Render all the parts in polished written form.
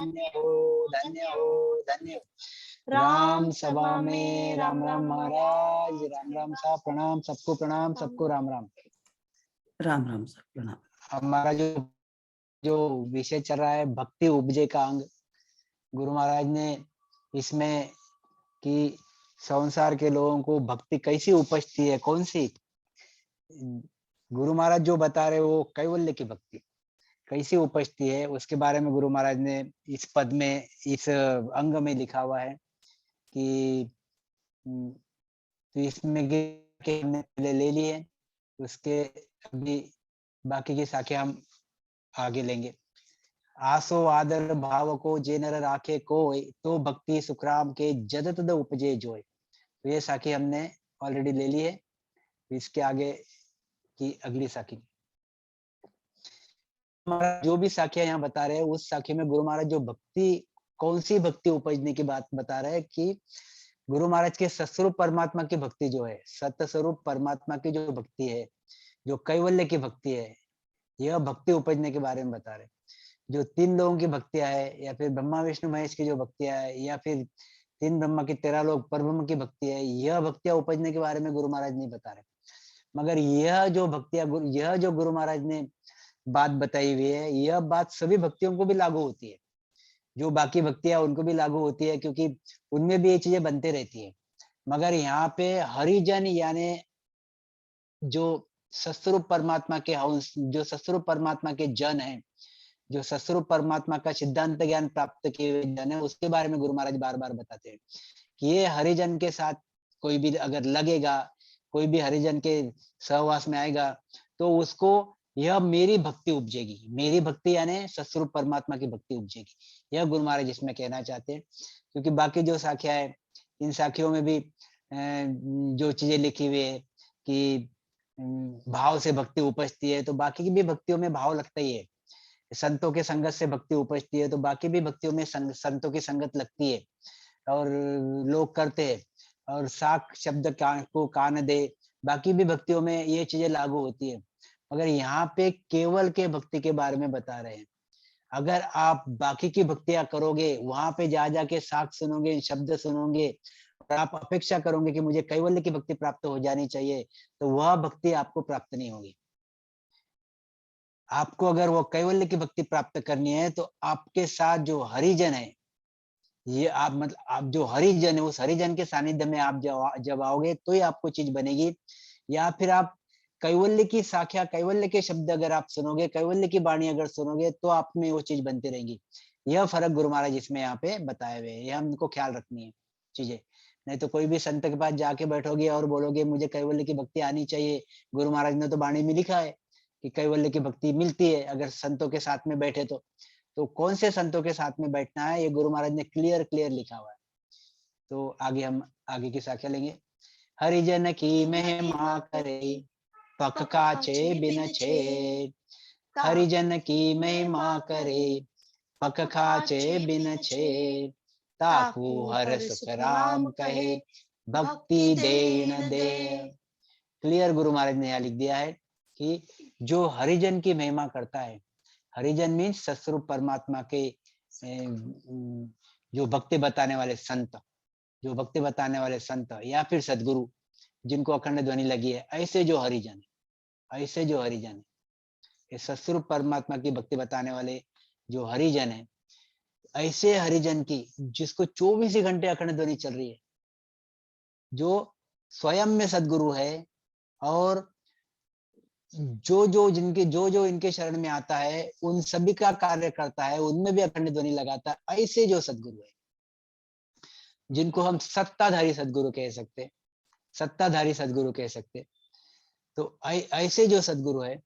धन्य हो, धन्य हो, धन्य हो। राम सभा में राम राम महाराज, राम राम साहब, प्रणाम, सबको प्रणाम, सबको राम राम। राम राम सर, प्रणाम। हमारा जो जो विषय चल रहा है भक्ति उपजे का अंग, गुरु महाराज ने इसमें कि संसार के लोगों को भक्ति कैसी उपजती है, कौन सी, गुरु महाराज जो बता रहे वो कैवल्य की भक्ति कैसी उपजती है, उसके बारे में गुरु महाराज ने इस पद में, इस अंग में लिखा हुआ है कि तो इसमें के हमने पहले ले ली है, उसके अभी बाकी की शाखा हम आगे लेंगे। आसो आदर भाव को जे नर राखे कोय, तो भक्ति सुखराम के जद तद उपजे जोय। तो ये साखी हमने ऑलरेडी ले ली है, इसके आगे की अगली साखी जो भी साखियां यहाँ बता रहे हैं, उस साखी में गुरु महाराज जो भक्ति, कौन सी भक्ति उपजने की बात बता रहे हैं कि गुरु महाराज के सतस्वरूप परमात्मा की भक्ति जो है, सत्य स्वरूप परमात्मा की जो भक्ति है, जो कैवल्य की भक्ति है, यह भक्ति उपजने के बारे में बता रहे। जो तीन लोगों की भक्तियां है, या फिर ब्रह्मा विष्णु महेश की जो भक्तियां है, या फिर तीन ब्रह्मा की 13 लोग परब्रह्म की भक्ति है, यह भक्तियां उपजने के बारे में गुरु महाराज नहीं बता रहे। मगर यह जो भक्तियां, यह जो गुरु महाराज ने बात बताई हुई है, यह बात सभी भक्तियों को भी लागू होती है, जो बाकी भक्तियां उनको भी लागू होती है, क्योंकि उनमें भी ये चीजें बनते रहती है। मगर यहाँ पे हरिजन यानी जो सतस्वरूप परमात्मा के हंस, जो सतस्वरूप परमात्मा के जन हैं, जो सतस्वरूप परमात्मा का सिद्धांत ज्ञान प्राप्त किए हुए जन है, उसके बारे में गुरु महाराज बार बार बताते हैं कि ये हरिजन के साथ कोई भी अगर लगेगा, कोई भी हरिजन के सहवास में आएगा, तो उसको यह मेरी भक्ति उपजेगी, मेरी भक्ति यानी सतस्वरूप परमात्मा की भक्ति उपजेगी, यह गुरु महाराज इसमें कहना चाहते हैं। क्योंकि बाकी जो शाखा है, इन शाखियों में भी जो चीजें लिखी हुई है कि भाव से भक्ति उपजती है, तो बाकी की भी भक्तियों में भाव लगता ही है। संतों के संगत से भक्ति उपजती है, तो बाकी भी भक्तियों में संतों की संगत लगती है और लोग करते हैं। और साक शब्द को कान दे, बाकी भी भक्तियों में ये चीजें लागू होती है। मगर यहाँ पे केवल के भक्ति के बारे में बता रहे हैं। अगर आप बाकी की भक्तियां करोगे, वहां पे जा जाके साख सुनोगे, शब्द सुनोगे और आप अपेक्षा करोगे कि मुझे कैवल्य की भक्ति प्राप्त हो जानी चाहिए, तो वह भक्ति आपको प्राप्त नहीं होगी। आपको अगर वो कैवल्य की भक्ति प्राप्त करनी है, तो आपके साथ जो हरिजन है, ये आप मतलब आप जो हरिजन है, उस हरिजन के सानिध्य में आप जब आओगे तो ही आपको चीज बनेगी। या फिर आप कैवल्य की शाखा, कैवल्य के शब्द अगर आप सुनोगे, कैवल्य की वाणी अगर सुनोगे, तो आप में वो चीज बनती रहेगी। यह फर्क गुरु महाराज इसमें यहाँ पे बताए हुए हैं, ये हमको ख्याल रखनी है चीजें। नहीं तो कोई भी संत के पास जाके बैठोगे और बोलोगे मुझे कैवल्य की भक्ति आनी चाहिए, गुरु महाराज ने तो वाणी में लिखा है कि कैवल्य की भक्ति मिलती है अगर संतों के साथ में बैठे तो कौन से संतों के साथ में बैठना है, ये गुरु महाराज ने क्लियर क्लियर लिखा हुआ है। तो आगे हम आगे की शाखा लेंगे। हरिजन की महिमा करे, पक काचे बिन छे। हरिजन की महिमा करे, पक खाचे बिन छे। ताकू हर सुख राम कहे, भक्ति then they. Clear Guru Maharaj ने यहाँ लिख दिया है कि जो हरिजन की महिमा करता है, हरिजन मीन्स सतस्वरूप परमात्मा के जो भक्ति बताने वाले संत, जो भक्ति बताने वाले संत या फिर सदगुरु जिनको अखंड ध्वनि लगी है, ऐसे जो हरिजन है, ऐसे जो हरिजन है, ये सतस्वरूप परमात्मा की भक्ति बताने वाले जो हरिजन है, ऐसे हरिजन की जिसको 24 घंटे अखंड ध्वनि चल रही है, जो स्वयं में सदगुरु है और जो इनके शरण में आता है उन सभी का कार्य करता है, उनमें भी अखंड ध्वनि लगाता है, ऐसे जो सदगुरु है, जिनको हम सत्ताधारी सदगुरु कह सकते, सत्ताधारी सदगुरु कह सकते। तो ऐसे जो सदगुरु है,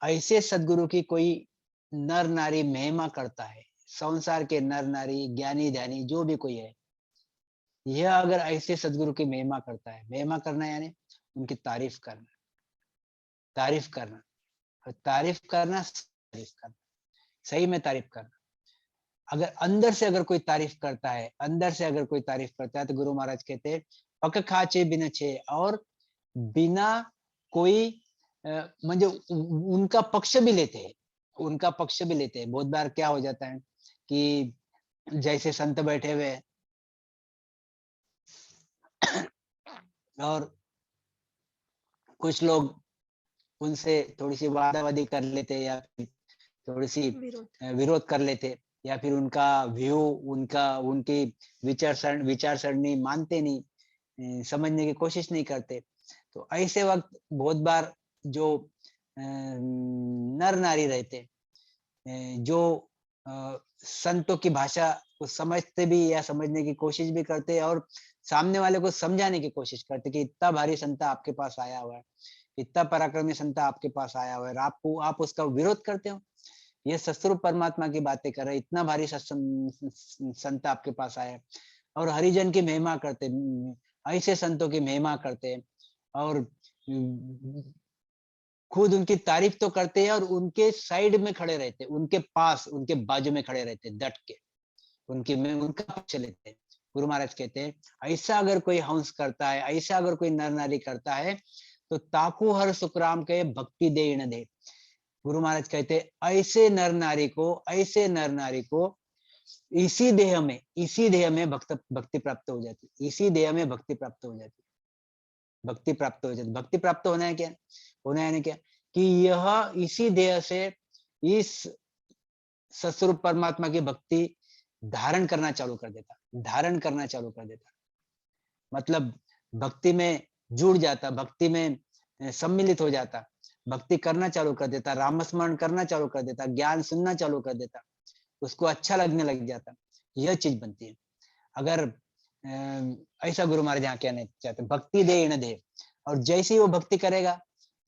ऐसे सदगुरु की कोई नर नारी महिमा करता है, संसार के नर नारी ज्ञानी ध्यानी जो भी कोई है, यह अगर ऐसे सदगुरु की महिमा करता है, महिमा करना यानी उनकी तारीफ करना, तारीफ करना, तारीफ करना, तारीफ करना, सही में तारीफ करना। अगर अंदर से अगर कोई तारीफ करता है, अंदर से अगर कोई तारीफ करता है, तो गुरु महाराज कहते हैं पक खाचे बिना छे, और बिना कोई म्हणजे उनका पक्ष भी लेते हैं, उनका पक्ष भी लेते हैं। बहुत बार क्या हो जाता है कि जैसे संत बैठे हुए हैं और कुछ लोग उनसे थोड़ी सी वादावादी कर लेते या फिर थोड़ी सी विरोध कर लेते या फिर उनका व्यू उनका उनकी विचार सरणी मानते नहीं, समझने की कोशिश नहीं करते। तो ऐसे वक्त बहुत बार जो नर नारी रहते जो संतों की भाषा को समझते भी या समझने की कोशिश भी करते और सामने वाले को समझाने की कोशिश करते कि इतना भारी संत आपके पास आया हुआ है, इतना पराक्रमी संत आपके पास आया हुआ है, आप उसका विरोध करते हो। ये सतस्वरूप परमात्मा की बातें कर रहे, इतना भारी संत आपके पास आया है और हरिजन की महिमा करते, ऐसे संतों की महिमा करते और खुद उनकी तारीफ तो करते हैं और उनके साइड में खड़े रहते, उनके पास, उनके बाजू में खड़े रहते डट के, उनकी में उनका पक्ष लेते हैं। गुरु महाराज कहते हैं, ऐसा अगर कोई हंस करता है, ऐसा अगर कोई नर नारी करता है, तो ताकू हर सुखराम के भक्ति दे न दे। गुरु महाराज कहते हैं, ऐसे नर नारी को इसी देह में भक्ति प्राप्त हो जाती, इसी देह में भक्ति प्राप्त हो जाती, भक्ति प्राप्त हो जाती। भक्ति प्राप्त होना है क्या? होना है क्या कि यह इसी देह से इस सतस्वरूप परमात्मा की भक्ति धारण करना चालू कर देता, धारण करना चालू कर देता, मतलब भक्ति में जुड़ जाता, भक्ति में सम्मिलित हो जाता, भक्ति करना चालू कर देता, रामस्मरण करना चालू कर देता, ज्ञान सुनना चालू कर देता, उसको अच्छा लगने लग जाता। यह चीज बनती है। अगर ऐसा गुरु महाराज यहाँ कहना चाहते, भक्ति दे न दे, और जैसे ही वो भक्ति करेगा,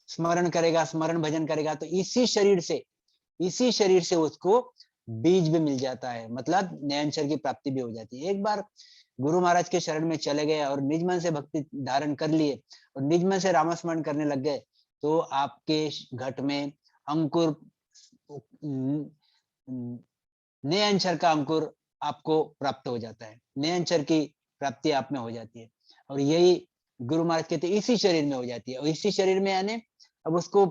स्मरण करेगा, स्मरण भजन करेगा, तो इसी शरीर से उसको बीज भी मिल जाता है, मतलब नयनचर की प्राप्ति भी हो जाती है। एक बार गुरु महाराज के शरण में चले गए और निज मन से भक्ति धारण कर लिए और निज मन से रामस्मरण करने लग गए, तो आपके घट में अंकुर, नए अक्षर का अंकुर आपको प्राप्त हो जाता है, नए अक्षर की प्राप्ति आप में हो जाती है। और यही गुरु महाराज कहते हैं, इसी शरीर में हो जाती है। और इसी शरीर में आने, अब उसको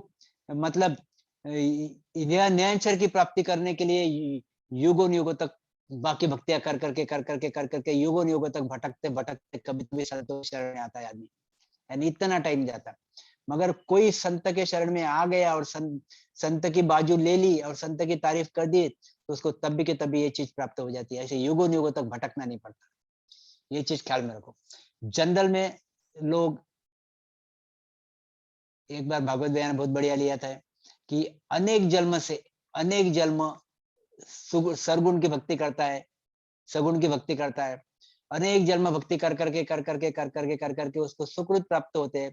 मतलब यह नए अक्षर की प्राप्ति करने के लिए युगों तक बाकी भक्तियां कर करके युगों तक भटकते भटकते कभी कभी संतों शरण में आता है आदमी, यानी इतना टाइम जाता। मगर कोई संत के शरण में आ गया और संत की बाजू ले ली और संत की तारीफ कर दी, तो उसको तभी के तभी ये चीज प्राप्त हो जाती है। ऐसे युगों तक भटकना नहीं पड़ता, ये चीज ख्याल में रखो। जनरल में लोग, एक बार भागवत बयान बहुत बढ़िया लिया था कि अनेक जन्म से अनेक जन्म सरगुण की भक्ति करता है, सगुण की भक्ति करता है, अनेक जन्म भक्ति कर करके उसको सुकृत प्राप्त होते हैं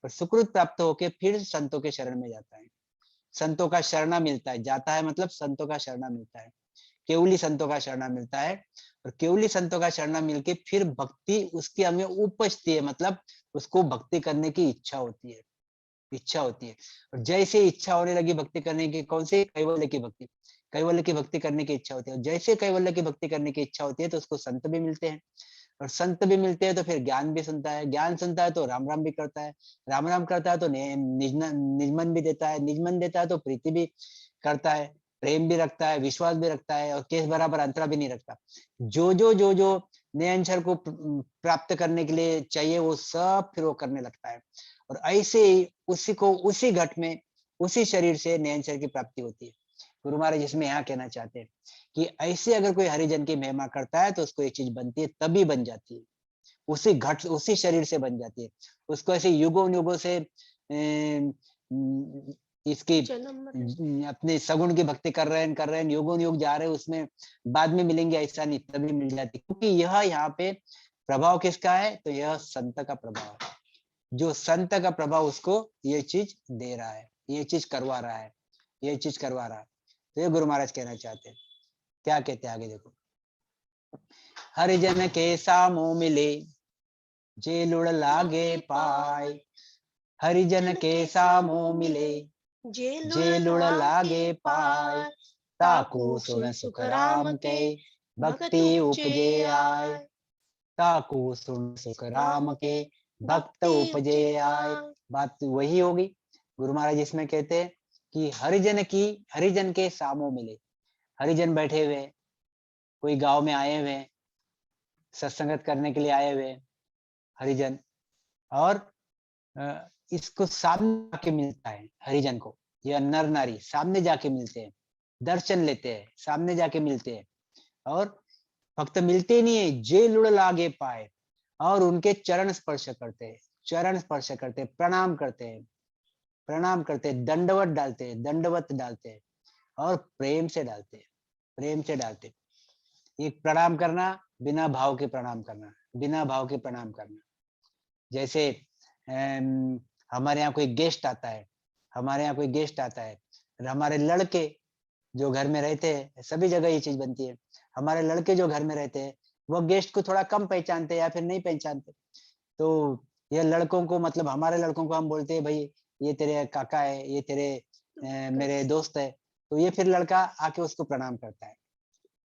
और सुकृत प्राप्त होके फिर संतों के शरण में जाता है, संतों का शरणा मिलता है, जाता है मतलब संतों का शरणा मिलता है, केवली संतों का शरणा मिलता है। और केवली संतों का शरणा मिलके फिर भक्ति उसकी हमें उपजती है, मतलब उसको भक्ति करने की इच्छा होती है, इच्छा होती है। और जैसे इच्छा होने लगी भक्ति करने की, कौन सी? कैवल्य की भक्ति, कैवल्य की भक्ति करने की इच्छा होती है। जैसे कैवल्य की भक्ति करने की इच्छा होती है तो उसको संत भी मिलते हैं, और संत भी मिलते हैं तो फिर ज्ञान भी सुनता है, ज्ञान सुनता है तो राम राम भी करता है, राम राम करता है तो निजमन भी देता है, निजमन देता है तो प्रीति भी करता है, प्रेम भी रखता है, विश्वास भी रखता है, और केस बराबर अंतरा भी नहीं रखता। जो नए अक्षर को प्राप्त करने के लिए चाहिए वो सब फिर वो करने लगता है। और ऐसे ही उसी घट में उसी शरीर से नए अक्षर की प्राप्ति होती है। गुरु महाराज इसमें यहाँ कहना चाहते हैं कि ऐसे अगर कोई हरिजन की महिमा करता है तो उसको ये चीज बनती है, तभी बन जाती है, उसी घट उसी शरीर से बन जाती है। उसको ऐसे युगों से इसकी अपने सगुण की भक्ति कर रहे हैं, युग जा रहे हैं, उसमें बाद में मिलेंगे ऐसा नहीं, तभी मिल जाती, क्योंकि यह यहाँ पे प्रभाव किसका है? तो यह संत का प्रभाव है, जो संत का प्रभाव उसको ये चीज दे रहा है, ये चीज करवा रहा है, ये चीज करवा रहा है। तो ये गुरु महाराज कहना चाहते हैं। क्या कहते हैं आगे देखो, हरिजन के सामो मिले जे लुड़ लागे पाए, हरिजन के सामो मिले जे लुड़ लागे पाए, ताकू सुन सुख राम के भक्ति उपजे आए, ताकू सुन सुख राम के भक्त उपजे आए। बात वही होगी। गुरु महाराज इसमें कहते हैं कि हरिजन के सामो मिले, हरिजन बैठे हुए, कोई गांव में आए हुए हैं, सत्संगत करने के लिए आए हुए हैं हरिजन, और इसको सामने जाके मिलता है हरिजन को, यह नर नारी सामने जाके मिलते हैं, दर्शन लेते हैं, सामने जाके मिलते हैं, और फक्त मिलते ही नहीं है, जे लुड़ लागे पाए, और उनके चरण स्पर्श करते हैं, चरण स्पर्श करते हैं, प्रणाम करते हैं, प्रणाम करते हैं, दंडवत डालते हैं, दंडवत डालते हैं, और प्रेम से डालते हैं, प्रेम से डालते हैं। एक प्रणाम करना, बिना भाव के प्रणाम करना, बिना भाव के प्रणाम करना। जैसे हमारे यहाँ कोई गेस्ट आता है, हमारे यहाँ कोई गेस्ट आता है, हमारे लड़के जो घर में रहते हैं, सभी जगह ये चीज बनती है, हमारे लड़के जो घर में रहते हैं वो गेस्ट को थोड़ा कम पहचानते हैं या फिर नहीं पहचानते, तो ये लड़कों को, मतलब हमारे लड़कों को हम बोलते हैं, भाई ये तेरे काका है, ये तेरे मेरे दोस्त है, तो ये फिर लड़का आके उसको प्रणाम करता है।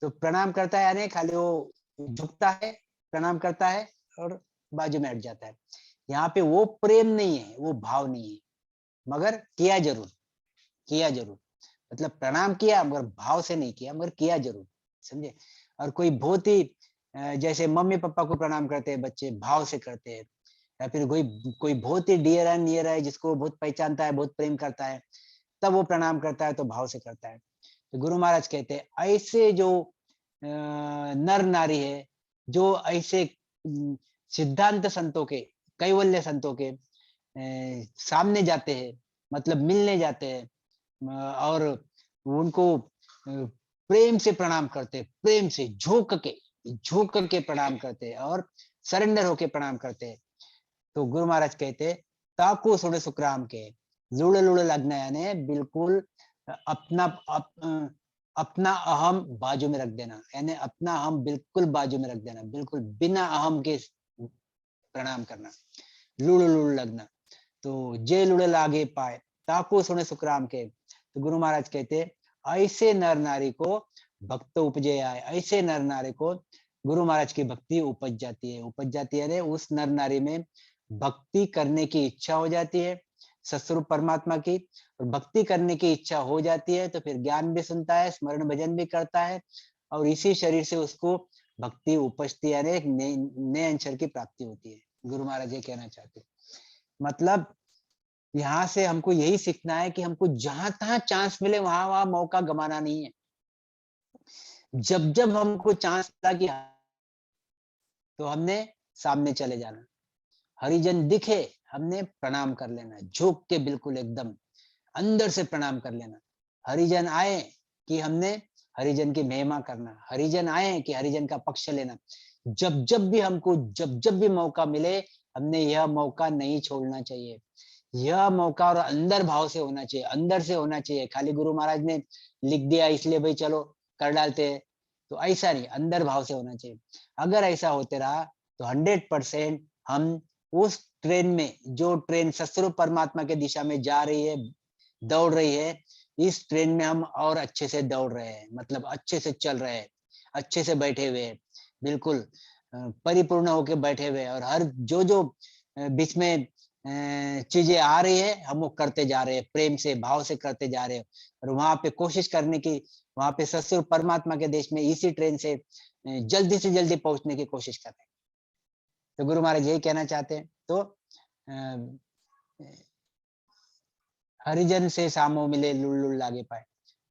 तो प्रणाम करता है यानी खाली वो झुकता है, प्रणाम करता है और बाजू में हट जाता है। यहाँ पे वो प्रेम नहीं है, वो भाव नहीं है, मगर किया जरूर, किया जरूर, मतलब प्रणाम किया मगर भाव से नहीं किया, मगर किया जरूर, समझे। और कोई बहुत ही जैसे मम्मी पापा को प्रणाम करते हैं बच्चे, भाव से करते हैं, या फिर कोई कोई बहुत ही डियर एंड नियर है, जिसको बहुत पहचानता है, बहुत प्रेम करता है, तब वो प्रणाम करता है तो भाव से करता है। तो गुरु महाराज कहते हैं ऐसे जो नर नारी है, जो ऐसे सिद्धांत संतों के, कैवल्य संतों के सामने जाते हैं, मतलब मिलने जाते हैं, और उनको प्रेम से प्रणाम करते, प्रेम से झुक के प्रणाम करते और सरेंडर होके प्रणाम करते। तो गुरु महाराज कहते ताकू सुने सुखराम के, लुड़ लुड़ लगना, यानी बिल्कुल अपना अपना अहम बाजू में रख देना, यानी अपना अहम बिल्कुल बाजू में रख देना, बिल्कुल बिना अहम के प्रणाम करना, लुड़ लुड़ लगना। तो जे लुड़ लागे पाए, ताकू सुने सुखराम के। तो गुरु महाराज कहते ऐसे नर नारी को भक्त उपजे आए, ऐसे नर नारी को गुरु महाराज की भक्ति उपज जाती है, उपज जाती है, उस नर नारी में भक्ति करने की इच्छा हो जाती है सत्स्वरूप परमात्मा की, और भक्ति करने की इच्छा हो जाती है तो फिर ज्ञान भी सुनता है, स्मरण भजन भी करता है, और इसी शरीर से उसको भक्ति उपजती है, एक नए अक्षर की प्राप्ति होती है। गुरु महाराज ये कहना चाहते, मतलब यहाँ से हमको यही सीखना है कि हमको जहां तहां चांस मिले वहां वहां मौका गंवाना नहीं है। जब जब हमको चांस मिला कि तो हमने सामने चले जाना, हरिजन दिखे हमने प्रणाम कर लेना, झुक के बिल्कुल एकदम अंदर से प्रणाम कर लेना। हरिजन आए कि हमने हरिजन की महिमा करना, हरिजन आए कि हरिजन का पक्ष लेना। जब जब भी हमको, जब जब भी मौका मिले, हमने यह मौका नहीं छोड़ना चाहिए, यह मौका और अंदर भाव से होना चाहिए, अंदर से होना चाहिए। खाली गुरु महाराज ने लिख दिया इसलिए भाई चलो कर डालते हैं, तो ऐसा नहीं, अंदर भाव से होना चाहिए। अगर ऐसा होते रहा तो 100% हम उस ट्रेन में, जो ट्रेन सत्स्वरूप परमात्मा के दिशा में जा रही है, दौड़ रही है, इस ट्रेन में हम और अच्छे से दौड़ रहे हैं, मतलब अच्छे से चल रहे हैं, अच्छे से बैठे हुए हैं, बिल्कुल परिपूर्ण होके बैठे हुए हैं, और हर जो जो बीच में चीजें आ रही है हम वो करते जा रहे हैं, प्रेम से भाव से करते जा रहे हैं, और वहां पे कोशिश करने की, वहां पे सत्स्वरूप परमात्मा के देश में इसी ट्रेन से जल्दी से जल्दी पहुंचने की कोशिश कर रहे हैं। तो गुरु महाराज यही कहना चाहते हैं। तो हरिजन से सामो मिले लुल लुल लागे पाए।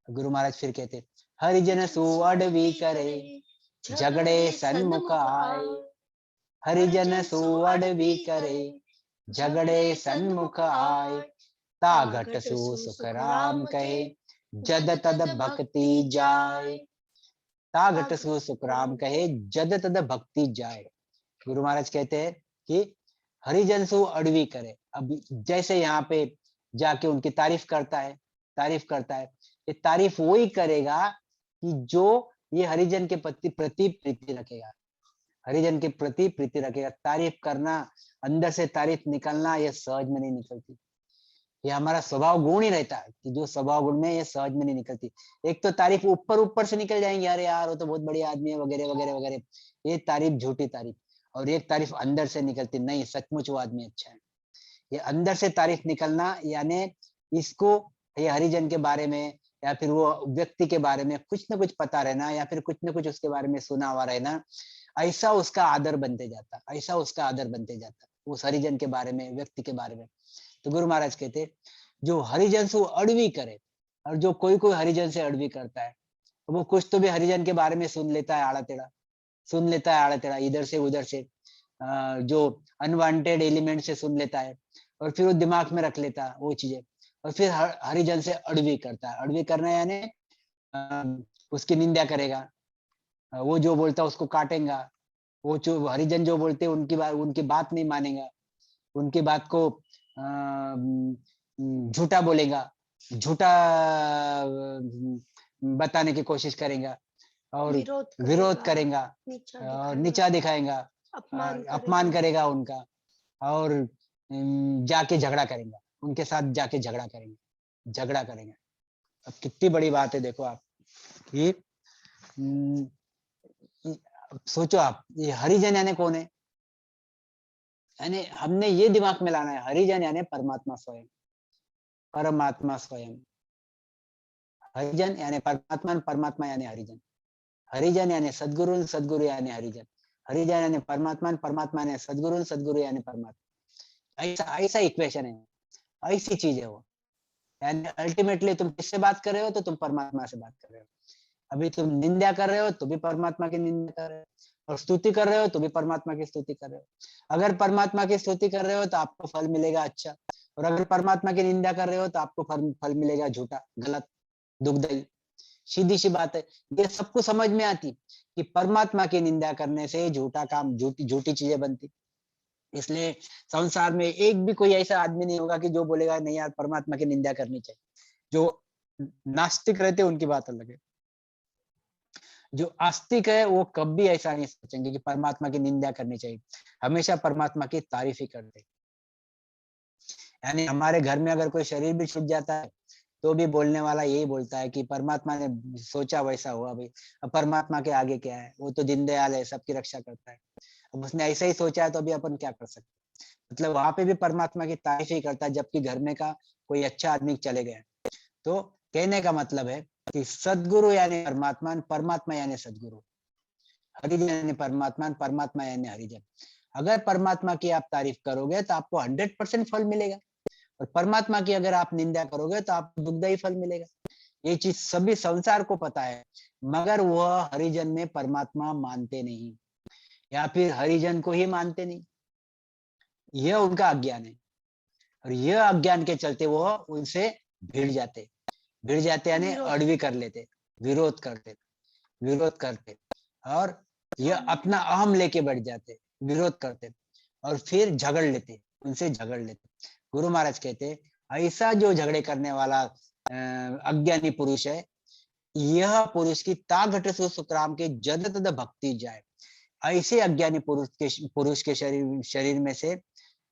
गुरु महाराज फिर कहते हरिजन सुअडवी करे झगड़े सन्मुख आए, हरिजन सुअडवी करे झगड़े सन्मुख आए, ताघट सु सुख राम कहे जद तद भक्ति जाए, ताघट सु सुख राम कहे जद तद भक्ति जाए। गुरु महाराज कहते हैं कि हरिजन सु अडवी करे, अब जैसे यहाँ पे जाके उनकी तारीफ करता है, तारीफ करता है, ये तारीफ वही करेगा कि जो ये हरिजन के प्रति प्रीति रखेगा, हरिजन के प्रति प्रीति रखेगा। तारीफ करना, अंदर से तारीफ निकलना, ये सहज में नहीं निकलती, ये हमारा स्वभाव गुण ही रहता है कि जो स्वभाव गुण में ये सहज में नहीं निकलती। एक तो तारीफ ऊपर ऊपर से निकल जाएंगे, अरे यार वो तो बहुत बढ़िया आदमी है वगैरह वगैरह वगैरह, ये तारीफ झूठी तारीफ। और एक तारीफ अंदर से निकलती, नहीं सचमुच वो आदमी अच्छा है, ये अंदर से तारीफ निकलना, यानी इसको, ये हरिजन के बारे में या फिर वो व्यक्ति के बारे में कुछ ना कुछ पता रहना, या फिर कुछ ना कुछ उसके बारे में सुना हुआ रहना, ऐसा उसका आदर बनते जाता, ऐसा उसका आदर बनते जाता उस हरिजन के बारे में, व्यक्ति के बारे में। तो गुरु महाराज कहते, जो हरिजन से अड़वी करे, और जो कोई कोई हरिजन से अड़वी करता है, वो कुछ तो भी हरिजन के बारे में सुन लेता है आड़ा टेढ़ा, सुन लेता है आड़ा टेढ़ा, इधर से उधर से, जो अनवांटेड एलिमेंट से सुन लेता है, और फिर वो दिमाग में रख लेता है वो चीजें, और फिर हरिजन से अड़वी करता है। अड़वी करना यानी उसकी निंदा करेगा, वो जो बोलता है उसको काटेगा, वो जो हरिजन जो बोलते हैं उनकी बात नहीं मानेगा, उनकी बात को झूठा बोलेगा, झूठा बताने की कोशिश करेगा, और विरोध करेगा, और नीचा दिखाएगा, अपमान करेगा उनका, और जाके झगड़ा करेगा, उनके साथ जाके झगड़ा करेंगे। अब कितनी बड़ी बात है, देखो आप कि सोचो आप, ये हरिजन यानी कौन है? यानी हमने ये दिमाग में लाना है, हरिजन यानी परमात्मा स्वयं, परमात्मा स्वयं। हरिजन यानी परमात्मा, परमात्मा यानी हरिजन। हरिजन यानी सद्गुरु, सद्गुरु यानी हरिजन। हरिजन यानी परमात्मा, परमात्मा यानी सद्गुरु, सद्गुरु यानी परमात्मा। ऐसा ऐसा इक्वेशन है, ऐसी चीज है वो। यानी अल्टीमेटली तुम किससे बात कर रहे हो? तो तुम परमात्मा से बात कर रहे हो। अभी तुम निंदा कर रहे हो तो भी परमात्मा की निंदा कर रहे हो, और स्तुति कर रहे हो तो भी परमात्मा की स्तुति कर रहे हो। अगर परमात्मा की स्तुति कर रहे हो तो आपको फल मिलेगा अच्छा, और अगर परमात्मा की निंदा कर रहे हो तो आपको फल मिलेगा झूठा, गलत, दुखदायी। सीधी सी बात है, ये सबको समझ में आती कि परमात्मा की निंदा करने से झूठा काम, झूठी झूठी चीजें बनती। इसलिए संसार में एक भी कोई ऐसा आदमी नहीं होगा कि जो बोलेगा नहीं यार परमात्मा की निंदा करनी चाहिए। जो नास्तिक रहते उनकी बात अलग है, जो आस्तिक है वो कभी ऐसा नहीं सोचेंगे कि परमात्मा की निंदा करनी चाहिए, हमेशा परमात्मा की तारीफ ही करते। यानी हमारे घर में अगर कोई शरीर भी छूट जाता है तो भी बोलने वाला यही बोलता है कि परमात्मा ने सोचा वैसा हुआ भाई, अब परमात्मा के आगे क्या है, वो तो दीनदयाल है, सबकी रक्षा करता है। अब उसने ऐसा ही सोचा है तो अभी अपन क्या कर सकते, मतलब वहां पे भी परमात्मा की तारीफ ही करता है, जबकि घर में का कोई अच्छा आदमी चले गए। तो कहने का मतलब है कि सदगुरु यानी परमात्मा, परमात्मा यानी सदगुरु, हरिजन यानी परमात्मा, परमात्मा यानी हरिजन। अगर परमात्मा की आप तारीफ करोगे तो आपको 100% फल मिलेगा, और परमात्मा की अगर आप निंदा करोगे तो आपको दुखदायी फल मिलेगा। ये चीज सभी संसार को पता है, मगर वह हरिजन में परमात्मा मानते नहीं, या फिर हरिजन को ही मानते नहीं। यह उनका अज्ञान है, और यह अज्ञान के चलते वो उनसे भिड़ जाते यानी अड़वी कर लेते, विरोध करते, और यह अपना अहम लेके बैठ जाते, विरोध करते, और फिर झगड़ लेते। गुरु महाराज कहते, ऐसा जो झगड़े करने वाला अज्ञानी पुरुष है, यह पुरुष की ता घट सुखराम के जद तद भक्ति जाए। ऐसे अज्ञानी पुरुष के शरीर में से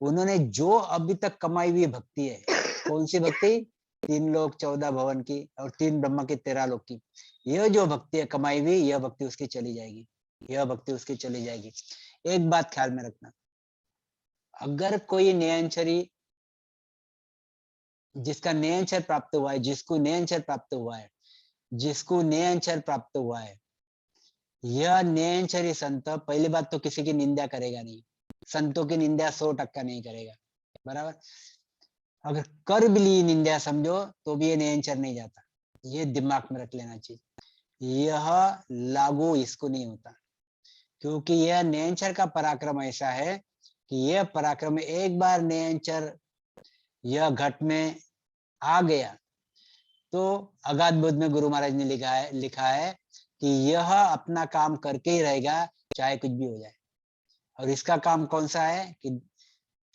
उन्होंने जो अभी तक कमाई हुई भक्ति है, कौन सी भक्ति? 3 लोक 14 भवन की और 3 ब्रह्म की 13 लोक की, यह जो भक्ति है कमाई हुई, यह भक्ति उसकी चली जाएगी, यह भक्ति उसकी चली जाएगी। एक बात ख्याल में रखना, अगर कोई नयनचरी, जिसका नयनचर प्राप्त हुआ है, जिसको नयनचर प्राप्त हुआ है, यह नयनचरी संत पहली बात तो किसी की निंदा करेगा नहीं, संतों की निंदा 100% नहीं करेगा, बराबर। अगर कर भी ली निंदा समझो तो भी ये नयनचर नहीं जाता, ये दिमाग में रख लेना चाहिए। यह लागू इसको नहीं होता, क्योंकि यह नयनचर का पराक्रम ऐसा है कि यह पराक्रम एक बार नयनचर यह घट में आ गया तो अगाध बुद्ध में गुरु महाराज ने लिखा है कि यह अपना काम करके ही रहेगा, चाहे कुछ भी हो जाए। और इसका काम कौन सा है कि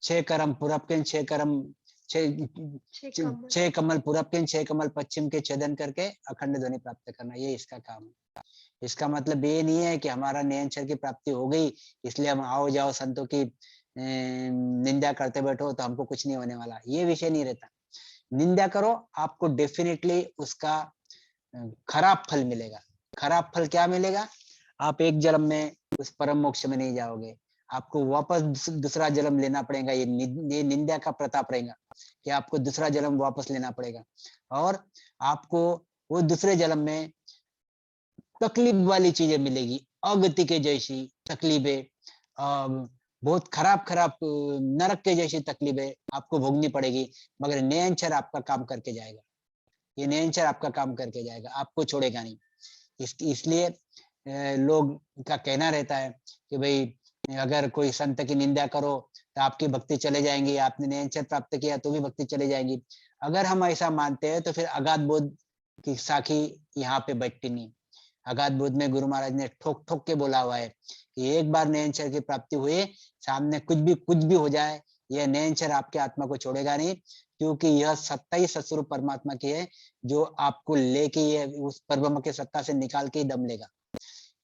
6 करम पूरब के, 6 करम, 6 कमल पूरब के, 6 कमल पश्चिम के छेदन करके अखंड ध्वनि प्राप्त करना, ये इसका काम है। इसका मतलब ये नहीं है कि हमारा नयनचर की प्राप्ति हो गई इसलिए हम आओ जाओ संतों की निंदा करते बैठो तो हमको कुछ नहीं होने वाला, ये विषय नहीं रहता। निंदा करो, आपको डेफिनेटली उसका खराब फल मिलेगा। खराब फल क्या मिलेगा? आप एक जन्म में उस परम मोक्ष में नहीं जाओगे, आपको वापस दूसरा जन्म लेना पड़ेगा। ये निंदा का प्रताप रहेगा कि आपको दूसरा जन्म वापस लेना पड़ेगा, और आपको वो दूसरे जन्म में तकलीफ वाली चीजें मिलेगी, अगति के जैसी तकलीफें, बहुत खराब खराब नरक के जैसी तकलीफें आपको भोगनी पड़ेगी, मगर नयनचर आपका काम करके जाएगा। ये नयनचर आपका काम करके जाएगा, आपको छोड़ेगा नहीं। इसलिए लोग का कहना रहता है कि भाई अगर कोई संत की निंदा करो तो आपकी भक्ति चले जाएंगी, आपने नयनचर प्राप्त किया तो भी भक्ति चले जाएगी। अगर हम ऐसा मानते हैं तो फिर अगाध बोध की साखी यहाँ पे बैठती नहीं। अगाध बोध में गुरु महाराज ने ठोक ठोक के बोला हुआ है कि एक बार नयनचर की प्राप्ति हुई, सामने कुछ भी हो जाए, यह नयनचर आपके आत्मा को छोड़ेगा नहीं, क्योंकि यह सत्ता ही सत्स्वरूप परमात्मा की है, जो आपको लेके ये उस परब्रह्म के सत्ता से निकाल के ही दम लेगा।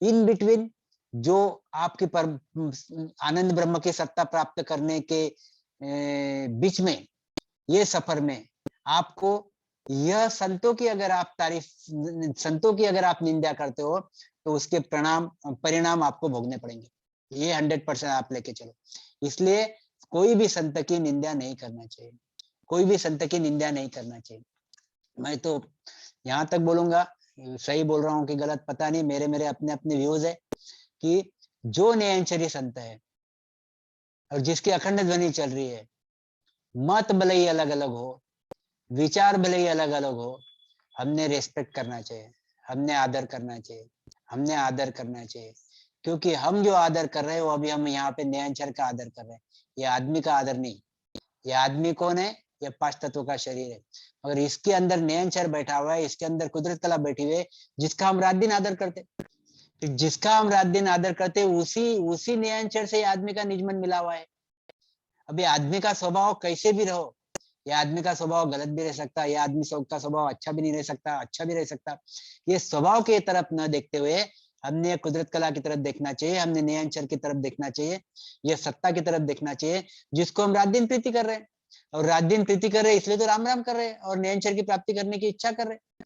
इन बिटवीन जो आपकी आनंद ब्रह्म की सत्ता प्राप्त करने के बीच में, ये सफर में आपको यह संतों की अगर आप तारीफ, संतों की अगर आप निंदा करते हो तो उसके परिणाम आपको भोगने पड़ेंगे। ये 100% आप लेके चलो। इसलिए कोई भी संत की निंदा नहीं करना चाहिए, कोई भी संत की निंदा नहीं करना चाहिए। मैं तो यहाँ तक बोलूंगा, सही बोल रहा हूँ कि गलत पता नहीं, मेरे अपने अपने व्यूज है कि जो नयनचरी संत है और जिसकी अखंड ध्वनि चल रही है, मत भले ही अलग अलग हो, विचार भले ही अलग अलग हो, हमने रेस्पेक्ट करना चाहिए, हमने आदर करना चाहिए, हमने आदर करना चाहिए। क्योंकि हम जो आदर कर रहे हैं वो अभी हम यहाँ पे नयनचर का आदर कर रहे हैं, ये आदमी का आदर नहीं। ये आदमी कौन है? ये 5 तत्वों का शरीर है, मगर इसके अंदर नयनचर बैठा हुआ है, इसके अंदर कुदरत कला बैठी हुई है, जिसका हम रात दिन आदर करते। तो जिसका हम रात दिन आदर करते उसी नयनचर से आदमी का निजमन मिला हुआ है। अभी आदमी का स्वभाव कैसे भी रहो, ये आदमी का स्वभाव गलत भी रह सकता है, ये आदमी का स्वभाव अच्छा भी नहीं रह सकता, अच्छा भी रह सकता। ये स्वभाव की तरफ न देखते हुए हमने कुदरत कला की तरफ देखना चाहिए, हमने नयनचर की तरफ देखना चाहिए, ये सत्ता की तरफ देखना चाहिए, जिसको हम रात दिन प्रीति कर रहे हैं। और रात दिन प्रीति कर रहे हैं इसलिए तो राम राम कर रहे हैं और नयनचर की प्राप्ति करने की इच्छा कर रहे हैं।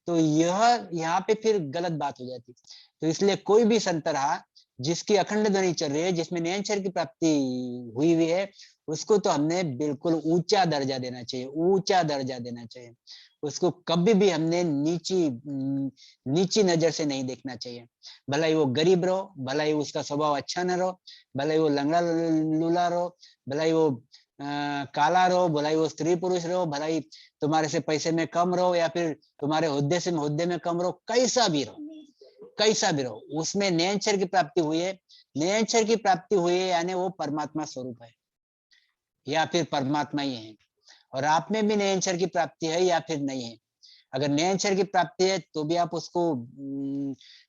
तो यह यहाँ पे फिर गलत बात हो जाती। तो इसलिए कोई भी संत रहा जिसकी अखंड ध्वनि चल रही है, जिसमें नयनचर की प्राप्ति हुई हुई है, उसको तो हमने बिल्कुल ऊंचा दर्जा देना चाहिए, ऊंचा दर्जा देना चाहिए। उसको कभी भी हमने नीची नजर से नहीं देखना चाहिए। भला ही वो गरीब रहो, भला ही उसका स्वभाव अच्छा न रहो, भला ही वो लंगड़ा लूला रहो, भला ही वो काला रहो, भला ही वो स्त्री पुरुष रहो, भला ही तुम्हारे से पैसे में कम रहो या फिर तुम्हारे हुद्दे में कम रहो, कैसा भी रहो, कैसा भी रहो, उसमें नयनचर की प्राप्ति हुई है। नयनचर की प्राप्ति हुई है यानी वो परमात्मा स्वरूप है या फिर परमात्मा ही है। और आप में भी नयनचर की प्राप्ति है या फिर नहीं है। अगर नयनचर की प्राप्ति है तो भी आप उसको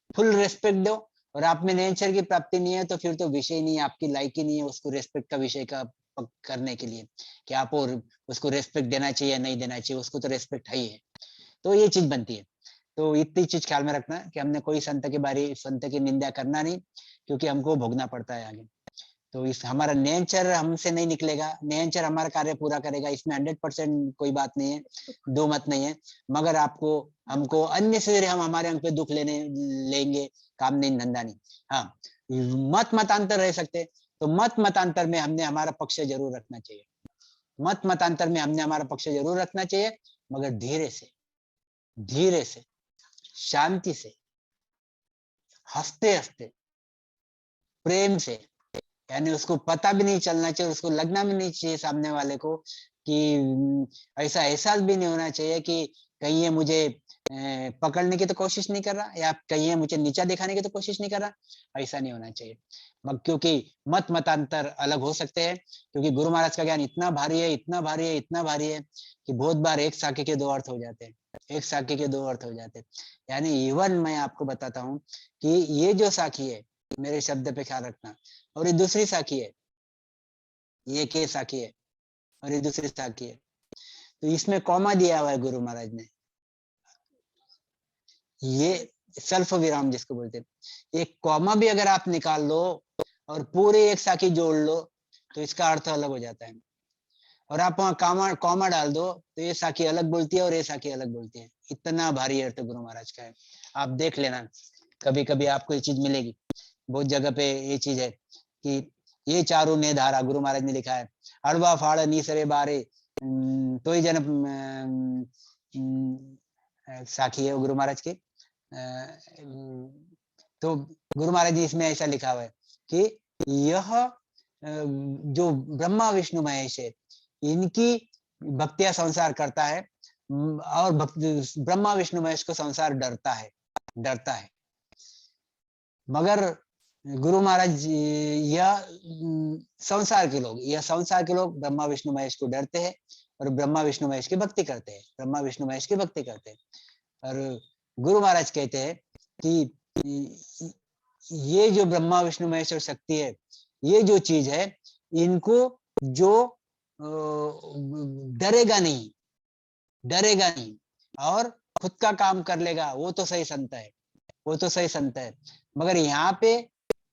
फुल रेस्पेक्ट दो, और आप में नयनचर की प्राप्ति नहीं है तो फिर तो विषय नहीं है, आपकी लायक ही नहीं है उसको रेस्पेक्ट का विषय का करने के लिए कि आप और उसको रेस्पेक्ट देना चाहिए या नहीं देना चाहिए, उसको तो रेस्पेक्ट है ही है। तो ये चीज बनती है। तो इतनी चीज ख्याल में रखना कि हमने कोई संत की निंदा करना नहीं, क्योंकि हमको भोगना पड़ता है आगे। तो इस हमारा नयनचर हमसे नहीं निकलेगा, नयनचर हमारा कार्य पूरा करेगा, इसमें 100% कोई बात नहीं है, दो मत नहीं है। मगर हमको अन्य से हम हमारे अंक पे दुख लेंगे, काम नहीं धंधा नहीं। हाँ, मतांतर रह सकते, तो मतांतर में हमने हमारा पक्ष जरूर रखना चाहिए, मतांतर में हमने हमारा पक्ष जरूर रखना चाहिए, मगर धीरे से शांति से, हंसते हंसते, प्रेम से। यानी उसको पता भी नहीं चलना चाहिए, उसको लगना भी नहीं चाहिए सामने वाले को कि ऐसा एहसास भी नहीं होना चाहिए कि कहीं ये मुझे पकड़ने की तो कोशिश नहीं कर रहा, या कहीं ये मुझे नीचा दिखाने की तो कोशिश नहीं कर रहा, ऐसा नहीं होना चाहिए। क्योंकि मतांतर अलग हो सकते हैं, क्योंकि गुरु महाराज का ज्ञान इतना भारी है, इतना भारी है, इतना भारी है कि बहुत बार एक साके के दो अर्थ हो जाते हैं, एक साके के दो अर्थ हो जाते हैं। यानी इवन मैं आपको बताता हूँ कि ये जो साखी है, मेरे शब्द पे ख्याल रखना, और ये दूसरी साखी है, ये के साखी है और ये दूसरी साखी है, तो इसमें कॉमा दिया हुआ है गुरु महाराज ने, ये सल्फ विराम जिसको बोलते हैं। एक कॉमा भी अगर आप निकाल लो और पूरी एक साखी जोड़ लो तो इसका अर्थ अलग हो जाता है, और आप वहां कॉमा डाल दो तो ये साखी अलग बोलती है और ये साखी अलग बोलती है। इतना भारी अर्थ गुरु महाराज का है, आप देख लेना, कभी कभी आपको ये चीज मिलेगी। बहुत जगह पे ये चीज है कि ये चारों ने धारा, गुरु महाराज ने लिखा है, अड़वा फाड़ नीसरे बारे तो ही जन साखी है गुरु महाराज की। तो गुरु महाराज जी इसमें ऐसा लिखा हुआ है कि यह जो ब्रह्मा विष्णु महेश है, इनकी भक्तियां संसार करता है, और ब्रह्मा विष्णु महेश को संसार डरता है, डरता है। मगर गुरु महाराज यह संसार के लोग ब्रह्मा विष्णु महेश को डरते हैं और ब्रह्मा विष्णु महेश की भक्ति करते हैं, ब्रह्मा विष्णु महेश की भक्ति करते हैं। और गुरु महाराज कहते हैं कि ये जो ब्रह्मा विष्णु महेश और शक्ति है, ये जो चीज है, इनको जो डरेगा नहीं, डरेगा नहीं और खुद का काम कर लेगा, वो तो सही संत है, वो तो सही संत है। मगर यहाँ पे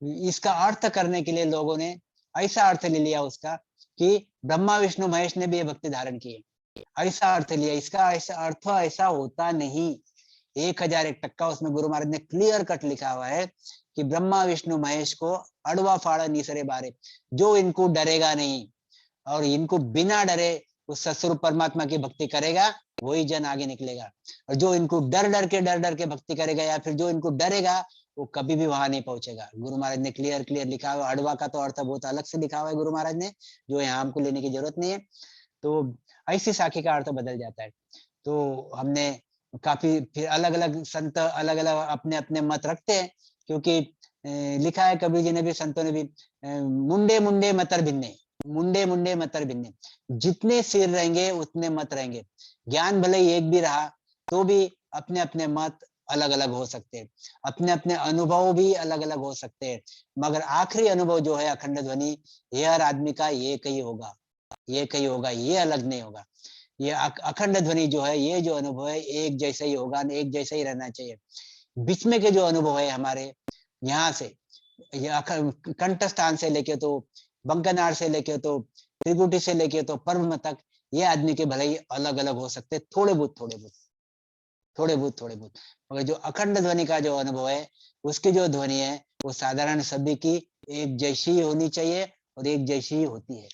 इसका अर्थ करने के लिए लोगों ने ऐसा अर्थ ले लिया उसका कि ब्रह्मा विष्णु महेश ने भी ये भक्ति धारण की है, ऐसा अर्थ लिया। इसका ऐसा अर्थ ऐसा होता नहीं। 1001 टक्का उसमें गुरु महाराज ने क्लियर कट लिखा हुआ है कि ब्रह्मा विष्णु महेश को अड़वा फाड़ा निसरे बारे, जो इनको डरेगा नहीं और इनको बिना डरे उस सतस्वरूप परमात्मा की भक्ति करेगा, वही जन आगे निकलेगा। और जो इनको डर डर के भक्ति करेगा या फिर जो इनको डरेगा, वो कभी भी वहां नहीं पहुंचेगा। गुरु महाराज ने क्लियर लिखा हुआ। अड़वा का तो अर्थ बहुत अलग से लिखा हुआ है गुरु महाराज ने, जो यहाँ हमको लेने की जरूरत नहीं है। तो ऐसी साखी का अर्थ बदल जाता है। तो हमने काफी फिर अलग अलग संत अलग अलग अपने अपने मत रखते हैं, क्योंकि लिखा है कबीर जी ने भी, संतों ने भी, मुंडे मुंडे मतर भिन्ने, मुंडे मुंडे मतर भिन्ने, जितने सिर रहेंगे उतने मत रहेंगे। ज्ञान भले ही एक भी रहा तो भी अपने अपने मत अलग अलग हो सकते हैं, अपने अपने अनुभव भी अलग अलग हो सकते हैं। मगर आखिरी अनुभव जो है अखंड ध्वनि, ये हर आदमी का एक ही होगा, एक ही होगा, ये अलग नहीं होगा। ये अखंड ध्वनि जो है, ये जो अनुभव है एक जैसा ही होगा, एक जैसा ही रहना चाहिए। बीच में के जो अनुभव है हमारे यहाँ से, कंठ स्थान से लेके तो बंकनार से लेके तो त्रिकुटी से लेके तो पर्व तक, ये आदमी के भले ही अलग अलग हो सकते, थोड़े बहुत, मगर जो अखंड ध्वनि का जो अनुभव है, उसकी जो ध्वनि है वो साधारण सभी की एक जैसी ही होनी चाहिए और एक जैसी ही होती है,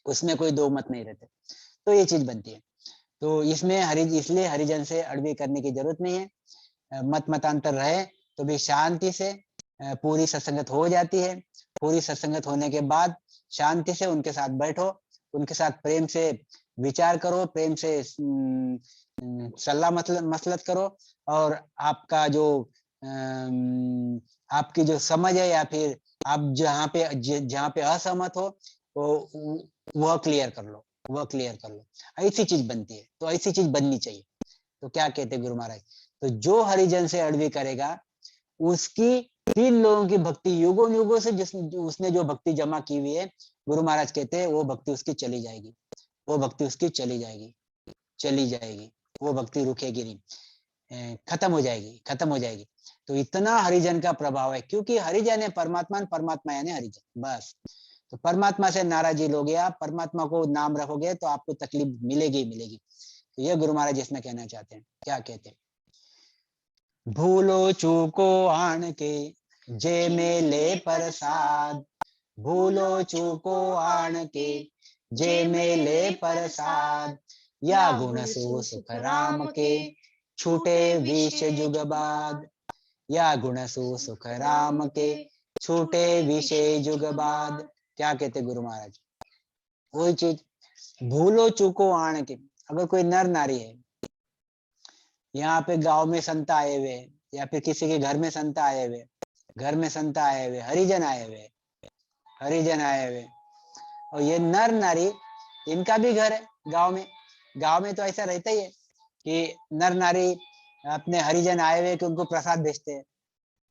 उसमें कोई दो मत नहीं रहते। तो ये चीज बनती है। तो इसमें इसलिए हरिजन से अड़बी करने की जरूरत नहीं है। मत मतांतर रहे तो भी शांति से पूरी सत्संगत हो जाती है। पूरी सत्संगत होने के बाद शांति से उनके साथ बैठो, उनके साथ प्रेम से विचार करो, प्रेम से सलाह मसलत करो, और आपका जो आपकी जो समझ है या फिर आप जहाँ पे असहमत हो वह क्लियर कर लो, वह क्लियर कर लो। ऐसी चीज बनती है, तो ऐसी चीज बननी चाहिए। तो क्या कहते गुरु महाराज, तो जो हरिजन से अड़बी करेगा उसकी 3 लोगों की भक्ति युगों युगों से उसने जो भक्ति जमा की हुई है, गुरु महाराज कहते हैं वो भक्ति उसकी चली जाएगी, वो भक्ति उसकी चली जाएगी, चली जाएगी, वो भक्ति रुकेगी नहीं, खत्म हो जाएगी, खत्म हो जाएगी। तो इतना हरिजन का प्रभाव है, क्योंकि हरिजन है परमात्मा, परमात्मा यानी हरिजन, बस। तो परमात्मा से नाराजी लोगे आप, परमात्मा को नाम रखोगे तो आपको तकलीफ मिलेगी मिलेगी। तो ये गुरु महाराज इसमें कहना चाहते हैं। क्या कहते हैं, भूलो चूको आन के जे मेले प्रसाद, भूलो चूको आन के जे मेले प्रसाद, या गुण सो सुख राम के छूटे विष जुग बाद, या गुण सो सुख राम के छूटे विषय जुग बाद। क्या कहते गुरु महाराज, वही चीज, भूलो चूको आन के। अगर कोई नर नारी है, यहाँ पे गांव में संत आए हुए या फिर किसी के घर में संत आए हुए, घर में संत आए हुए, हरिजन आए हुए, हरिजन आए हुए, और ये नर नारी, इनका भी घर है गांव में। गांव में तो ऐसा रहता ही है कि नर नारी अपने हरिजन आए हुए कि उनको प्रसाद भेजते हैं,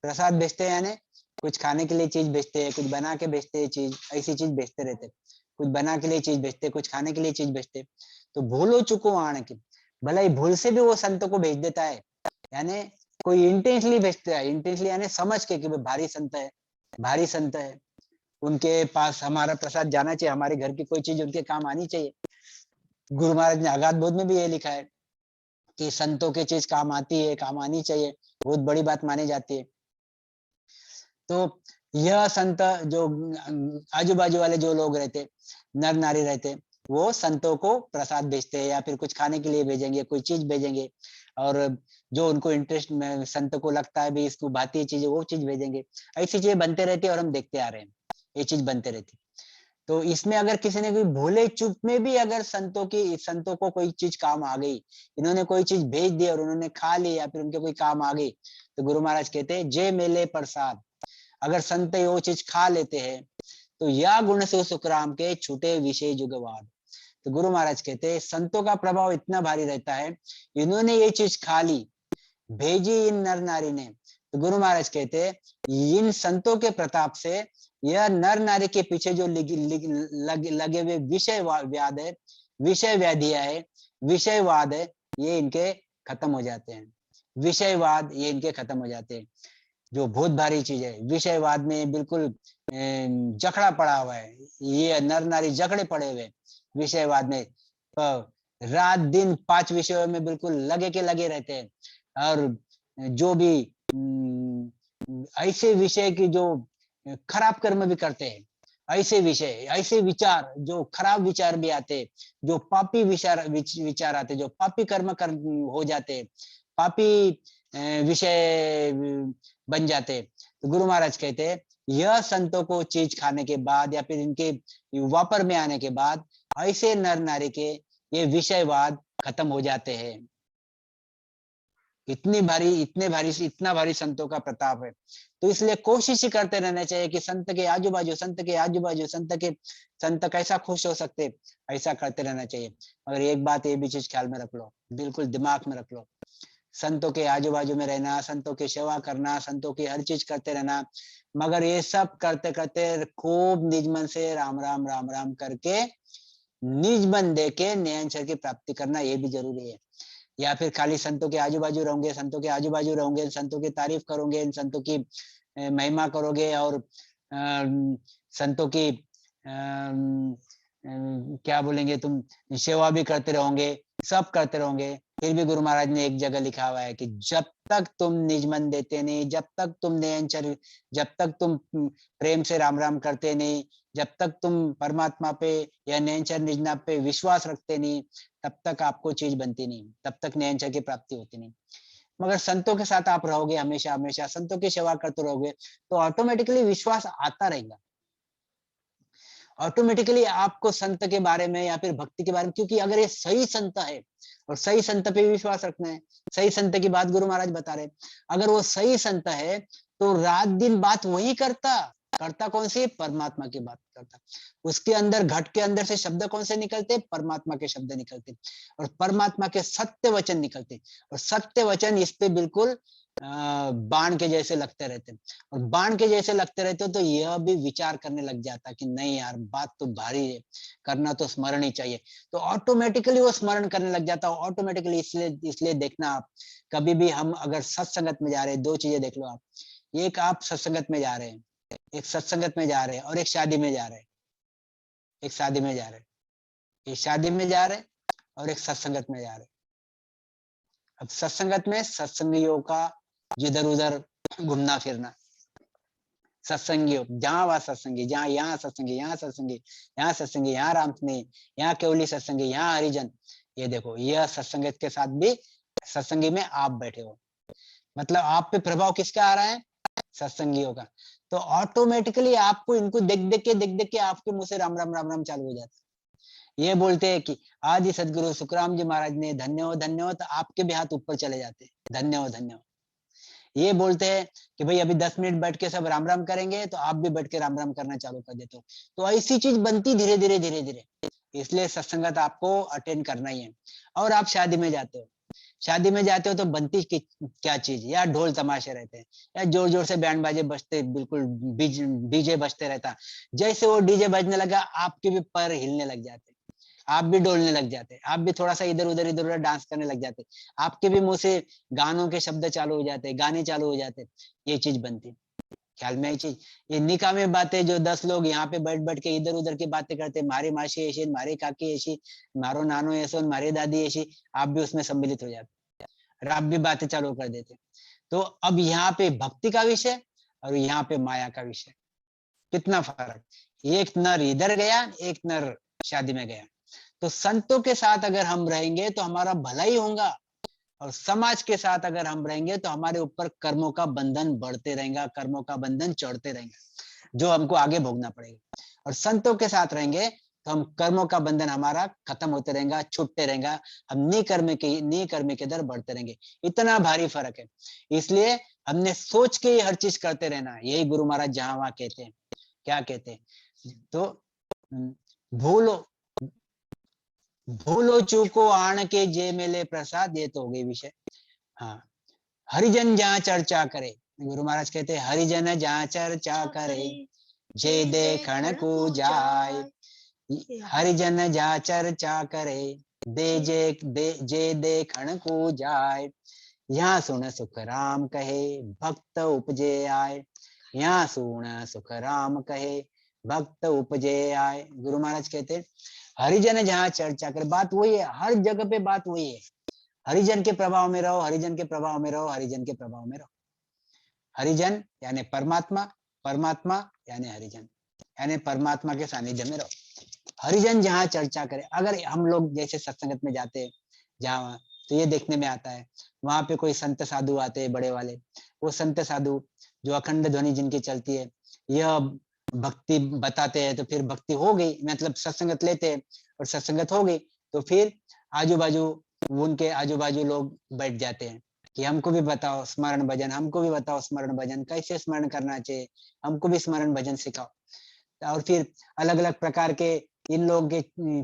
प्रसाद भेजते हैं यानी कुछ खाने के लिए चीज भेजते हैं, कुछ बना के भेजते हैं चीज, ऐसी चीज भेजते रहते, कुछ बना के लिए चीज भेजते, कुछ खाने के लिए चीज भेजते। तो भूलो चुको आण की, भले ही भूल से भी वो संतों को भेज देता है, यानी कोई इंटेंशनली भेजता है, इंटेंशनली यानी समझ के कि भारी संत है, भारी संत है, उनके पास हमारा प्रसाद जाना चाहिए, हमारे घर की कोई चीज उनके काम आनी चाहिए। गुरु महाराज ने आगाध बोध में भी ये लिखा है कि संतों की चीज काम आती है, काम आनी चाहिए, बहुत बड़ी बात मानी जाती है। तो यह संत जो आजू बाजू वाले जो लोग रहते, नर नारी रहते, वो संतों को प्रसाद भेजते हैं या फिर कुछ खाने के लिए भेजेंगे, कोई चीज भेजेंगे, और जो उनको इंटरेस्ट में संत को लगता है भी इसको भाती है चीजें, वो चीज भेजेंगे। ऐसी चीजें बनते रहती है और हम देखते आ रहे हैं, ये चीज बनते रहती। तो इसमें अगर किसी ने कोई भूले चूक में भी अगर संतों को कोई चीज काम आ गई, इन्होंने कोई चीज भेज दी और उन्होंने खा ली या फिर उनके कोई काम आ गई, तो गुरु महाराज कहते हैं जय मेले प्रसाद। अगर संत वो चीज खा लेते हैं तो या गुण से सुखराम के छूटे विषय जुगवाद। तो गुरु महाराज कहते हैं संतों का प्रभाव इतना भारी रहता है, इन्होंने ये चीज खा ली, भेजी इन नर नारी ने, तो गुरु महाराज कहते हैं इन संतों के प्रताप से यह नर नारी के पीछे जो लगे हुए विषय व्याध है, विषय व्याधियां है, विषयवाद है, ये इनके खत्म हो जाते हैं। विषयवाद ये इनके खत्म हो जाते हैं, जो बहुत भारी चीज है। विषयवाद में बिल्कुल जकड़ा पड़ा हुआ है, ये नर नारी जकड़े पड़े हुए विषयवाद में, रात दिन 5 विषयों में बिल्कुल लगे के लगे रहते हैं। और जो भी ऐसे विषय की जो खराब कर्म भी करते हैं, ऐसे विषय, ऐसे विचार, जो खराब विचार भी आते, जो पापी विचार आते, जो पापी कर्म कर हो जाते, पापी विषय बन जाते, तो गुरु महाराज कहते हैं यह संतों को चीज खाने के बाद या फिर इनके वापर में आने के बाद ऐसे नर नारी के ये विषयवाद खत्म हो जाते हैं। इतनी भारी, इतना भारी संतों का प्रताप है। तो इसलिए कोशिश ही करते रहना चाहिए कि संत के आजू बाजू संत कैसा खुश हो सकते, ऐसा करते रहना चाहिए। मगर एक बात ये भी चीज ख्याल में रख लो, बिल्कुल दिमाग में रख लो, संतों के आजू बाजू में रहना, संतों की सेवा करना, संतों की हर चीज करते रहना, मगर ये सब करते करते खूब निज मन से राम राम राम राम करके निज मन दे के नयनचर की प्राप्ति करना, ये भी जरूरी है। या फिर खाली संतों के आजू बाजू रहोगे, संतों की तारीफ करोगे, संतों की महिमा करोगे और संतों की क्या बोलेंगे तुम, सेवा भी करते रहोगे, सब करते रहोगे, फिर भी गुरु महाराज ने एक जगह लिखा हुआ है कि जब तक तुम निज मन देते नहीं, जब तक तुम नयनचर, जब तक तुम प्रेम से राम राम करते नहीं, जब तक तुम परमात्मा पे या नयनचर निजनाभ पे विश्वास रखते नहीं, तब तक आपको चीज बनती नहीं, तब तक नयनचर की प्राप्ति होती नहीं। मगर संतों के साथ आप रहोगे, हमेशा हमेशा संतों की सेवा करते रहोगे, तो ऑटोमेटिकली विश्वास आता रहेगा। ऑटोमेटिकली आपको संत के बारे में या फिर भक्ति के बारे में, क्योंकि अगर ये सही संत है, और सही संत पे विश्वास रखना है, सही संत की बात गुरु महाराज बता रहे, अगर वो सही संत है तो रात दिन बात वही करता कौन सी, परमात्मा की बात करता। उसके अंदर, घट के अंदर से शब्द कौन से निकलते, परमात्मा के शब्द निकलते, और परमात्मा के सत्य वचन निकलते, और सत्य वचन इस पे बिल्कुल बाण के जैसे लगते रहते, और बाण के जैसे लगते रहते हो तो यह भी विचार करने लग जाता कि नहीं यार बात तो भारी है, करना तो स्मरण ही चाहिए, तो ऑटोमेटिकली वो स्मरण करने लग जाता है ऑटोमेटिकली। इसलिए देखना, आप कभी भी, हम अगर सत्संगत में जा रहे हैं, 2 चीजें देख लो आप, एक आप सत्संगत में जा रहे हैं, एक सत्संगत में जा रहे हैं, और एक शादी में जा रहे हैं, एक शादी में जा रहे हैं, एक शादी में जा रहे हैं, और एक सत्संगत में जा रहे हैं। अब सत्संगत में सत्संगियों का इधर उधर घूमना फिरना, सत्संगियों, जहां वहां सत्संगी, जहां यहाँ सत्संगी, यहाँ सत्संगी, यहाँ सत्संगी, यहाँ रामस्नेही, यहाँ केवली सत्संगी, यहाँ हरिजन, ये देखो, यह सत्संगत के साथ भी सत्संगी में आप बैठे हो, मतलब आप पे प्रभाव किसका आ रहा है, सत्संगियों का। तो ऑटोमेटिकली आपको इनको देख देख के आपके मुंह से राम राम राम राम चालू हो जाता है। ये बोलते हैं कि आज ही सदगुरु सुखराम जी महाराज ने धन्य हो, तो आपके भी हाथ ऊपर चले जाते हैं, धन्य हो। ये बोलते हैं कि भाई अभी 10 मिनट बैठ के सब राम राम करेंगे, तो आप भी बैठ के राम राम करना चालू कर देते हो। तो ऐसी चीज बनती धीरे धीरे, इसलिए सत्संगत आपको अटेंड करना ही है। और आप शादी में जाते हो, तो बनती क्या चीज, या ढोल तमाशे रहते हैं, या जोर जोर से बैंड बाजे बजते, बिल्कुल डीजे बजते रहता, जैसे वो डीजे बजने लगा आपके भी पैर हिलने लग जाते, आप भी डोलने लग जाते, आप भी थोड़ा सा इधर उधर डांस करने लग जाते, आपके भी मुंह से गानों के शब्द चालू हो जाते, गाने चालू हो जाते, ये चीज बनती। ख्याल में आई चीज, ये निकामी बातें जो 10 लोग यहाँ पे बैठ के इधर उधर की बातें करते, मारी मासी ऐसी, मारी काकी ऐसी, मारो नानो ऐसो, मारी दादी ऐसी, आप भी उसमें सम्मिलित हो जाते और आप भी बातें चालू कर देते। तो अब यहाँ पे भक्ति का विषय और यहाँ पे माया का विषय, कितना फर्क, एक नर इधर गया, एक नर शादी में गया, तो संतों के साथ अगर हम रहेंगे तो हमारा भला ही होगा, और समाज के साथ अगर हम रहेंगे तो हमारे ऊपर कर्मों का बंधन बढ़ते रहेगा, कर्मों का बंधन चढ़ते रहेगा, जो हमको आगे भोगना पड़ेगा। और संतों के साथ रहेंगे तो हम कर्मों का बंधन हमारा खत्म होते रहेगा, छूटते रहेगा, हम निकर्मी के दर बढ़ते रहेंगे। इतना भारी फर्क है। इसलिए हमने सोच के ही हर चीज करते रहना। यही गुरु महाराज जहां वहां कहते हैं। क्या कहते हैं? तो भूलो भूलो चूको आण के जे मिले प्रसाद, ये तो हो गई विषय। हाँ, हरिजन जहाँ चर्चा करे, गुरु महाराज कहते हैं हरिजन जहाँ चर्चा करे जे देखण को जाय। हरिजन जहाँ चर्चा करे जे देखण को जाय। यहाँ सुन सुख राम कहे भक्त उपजे आए। यहाँ सुन सुख राम कहे भक्त उपजे आए। गुरु महाराज कहते हैं हरिजन जहाँ चर्चा करे, बात वही है, हर जगह पे बात वही है। हरिजन के प्रभाव में रहो, हरिजन के प्रभाव में रहो, हरिजन के प्रभाव में रहो। हरिजन यानी परमात्मा, परमात्मा यानी हरिजन, यानी परमात्मा के सानिध्य में रहो। हरिजन जहाँ चर्चा करे, अगर हम लोग जैसे सत्संगत में जाते हैं जहाँ, तो ये देखने में आता है वहां पे कोई संत साधु आते हैं बड़े वाले, वो संत साधु जो अखंड ध्वनि जिनकी चलती है, यह भक्ति बताते हैं, तो फिर भक्ति हो गई, मतलब सत्संगत लेते हैं और सत्संगत हो गई, तो फिर आजू बाजू उनके आजू बाजू लोग बैठ जाते हैं कि हमको भी बताओ स्मरण भजन, हमको भी बताओ स्मरण भजन, कैसे स्मरण करना चाहिए, हमको भी स्मरण भजन सिखाओ। और फिर अलग अलग प्रकार के इन लोगों के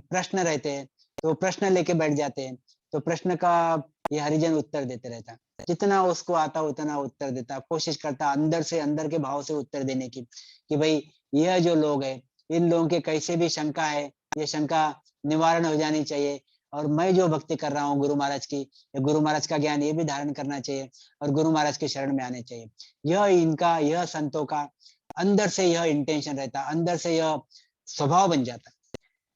प्रश्न रहते हैं, तो प्रश्न लेके बैठ जाते हैं, तो प्रश्न का ये हरिजन उत्तर देते रहता है, जितना उसको आता उतना उत्तर देता, कोशिश करता अंदर से, अंदर के भाव से उत्तर देने की, कि भाई यह जो लोग है, इन लोगों के कैसे भी शंका है, ये शंका निवारण हो जानी चाहिए, और मैं जो भक्ति कर रहा हूँ गुरु महाराज की, गुरु महाराज का ज्ञान ये भी धारण करना चाहिए, और गुरु महाराज के शरण में आने चाहिए। यह इनका, यह संतों का अंदर से यह इंटेंशन रहता, अंदर से यह स्वभाव बन जाता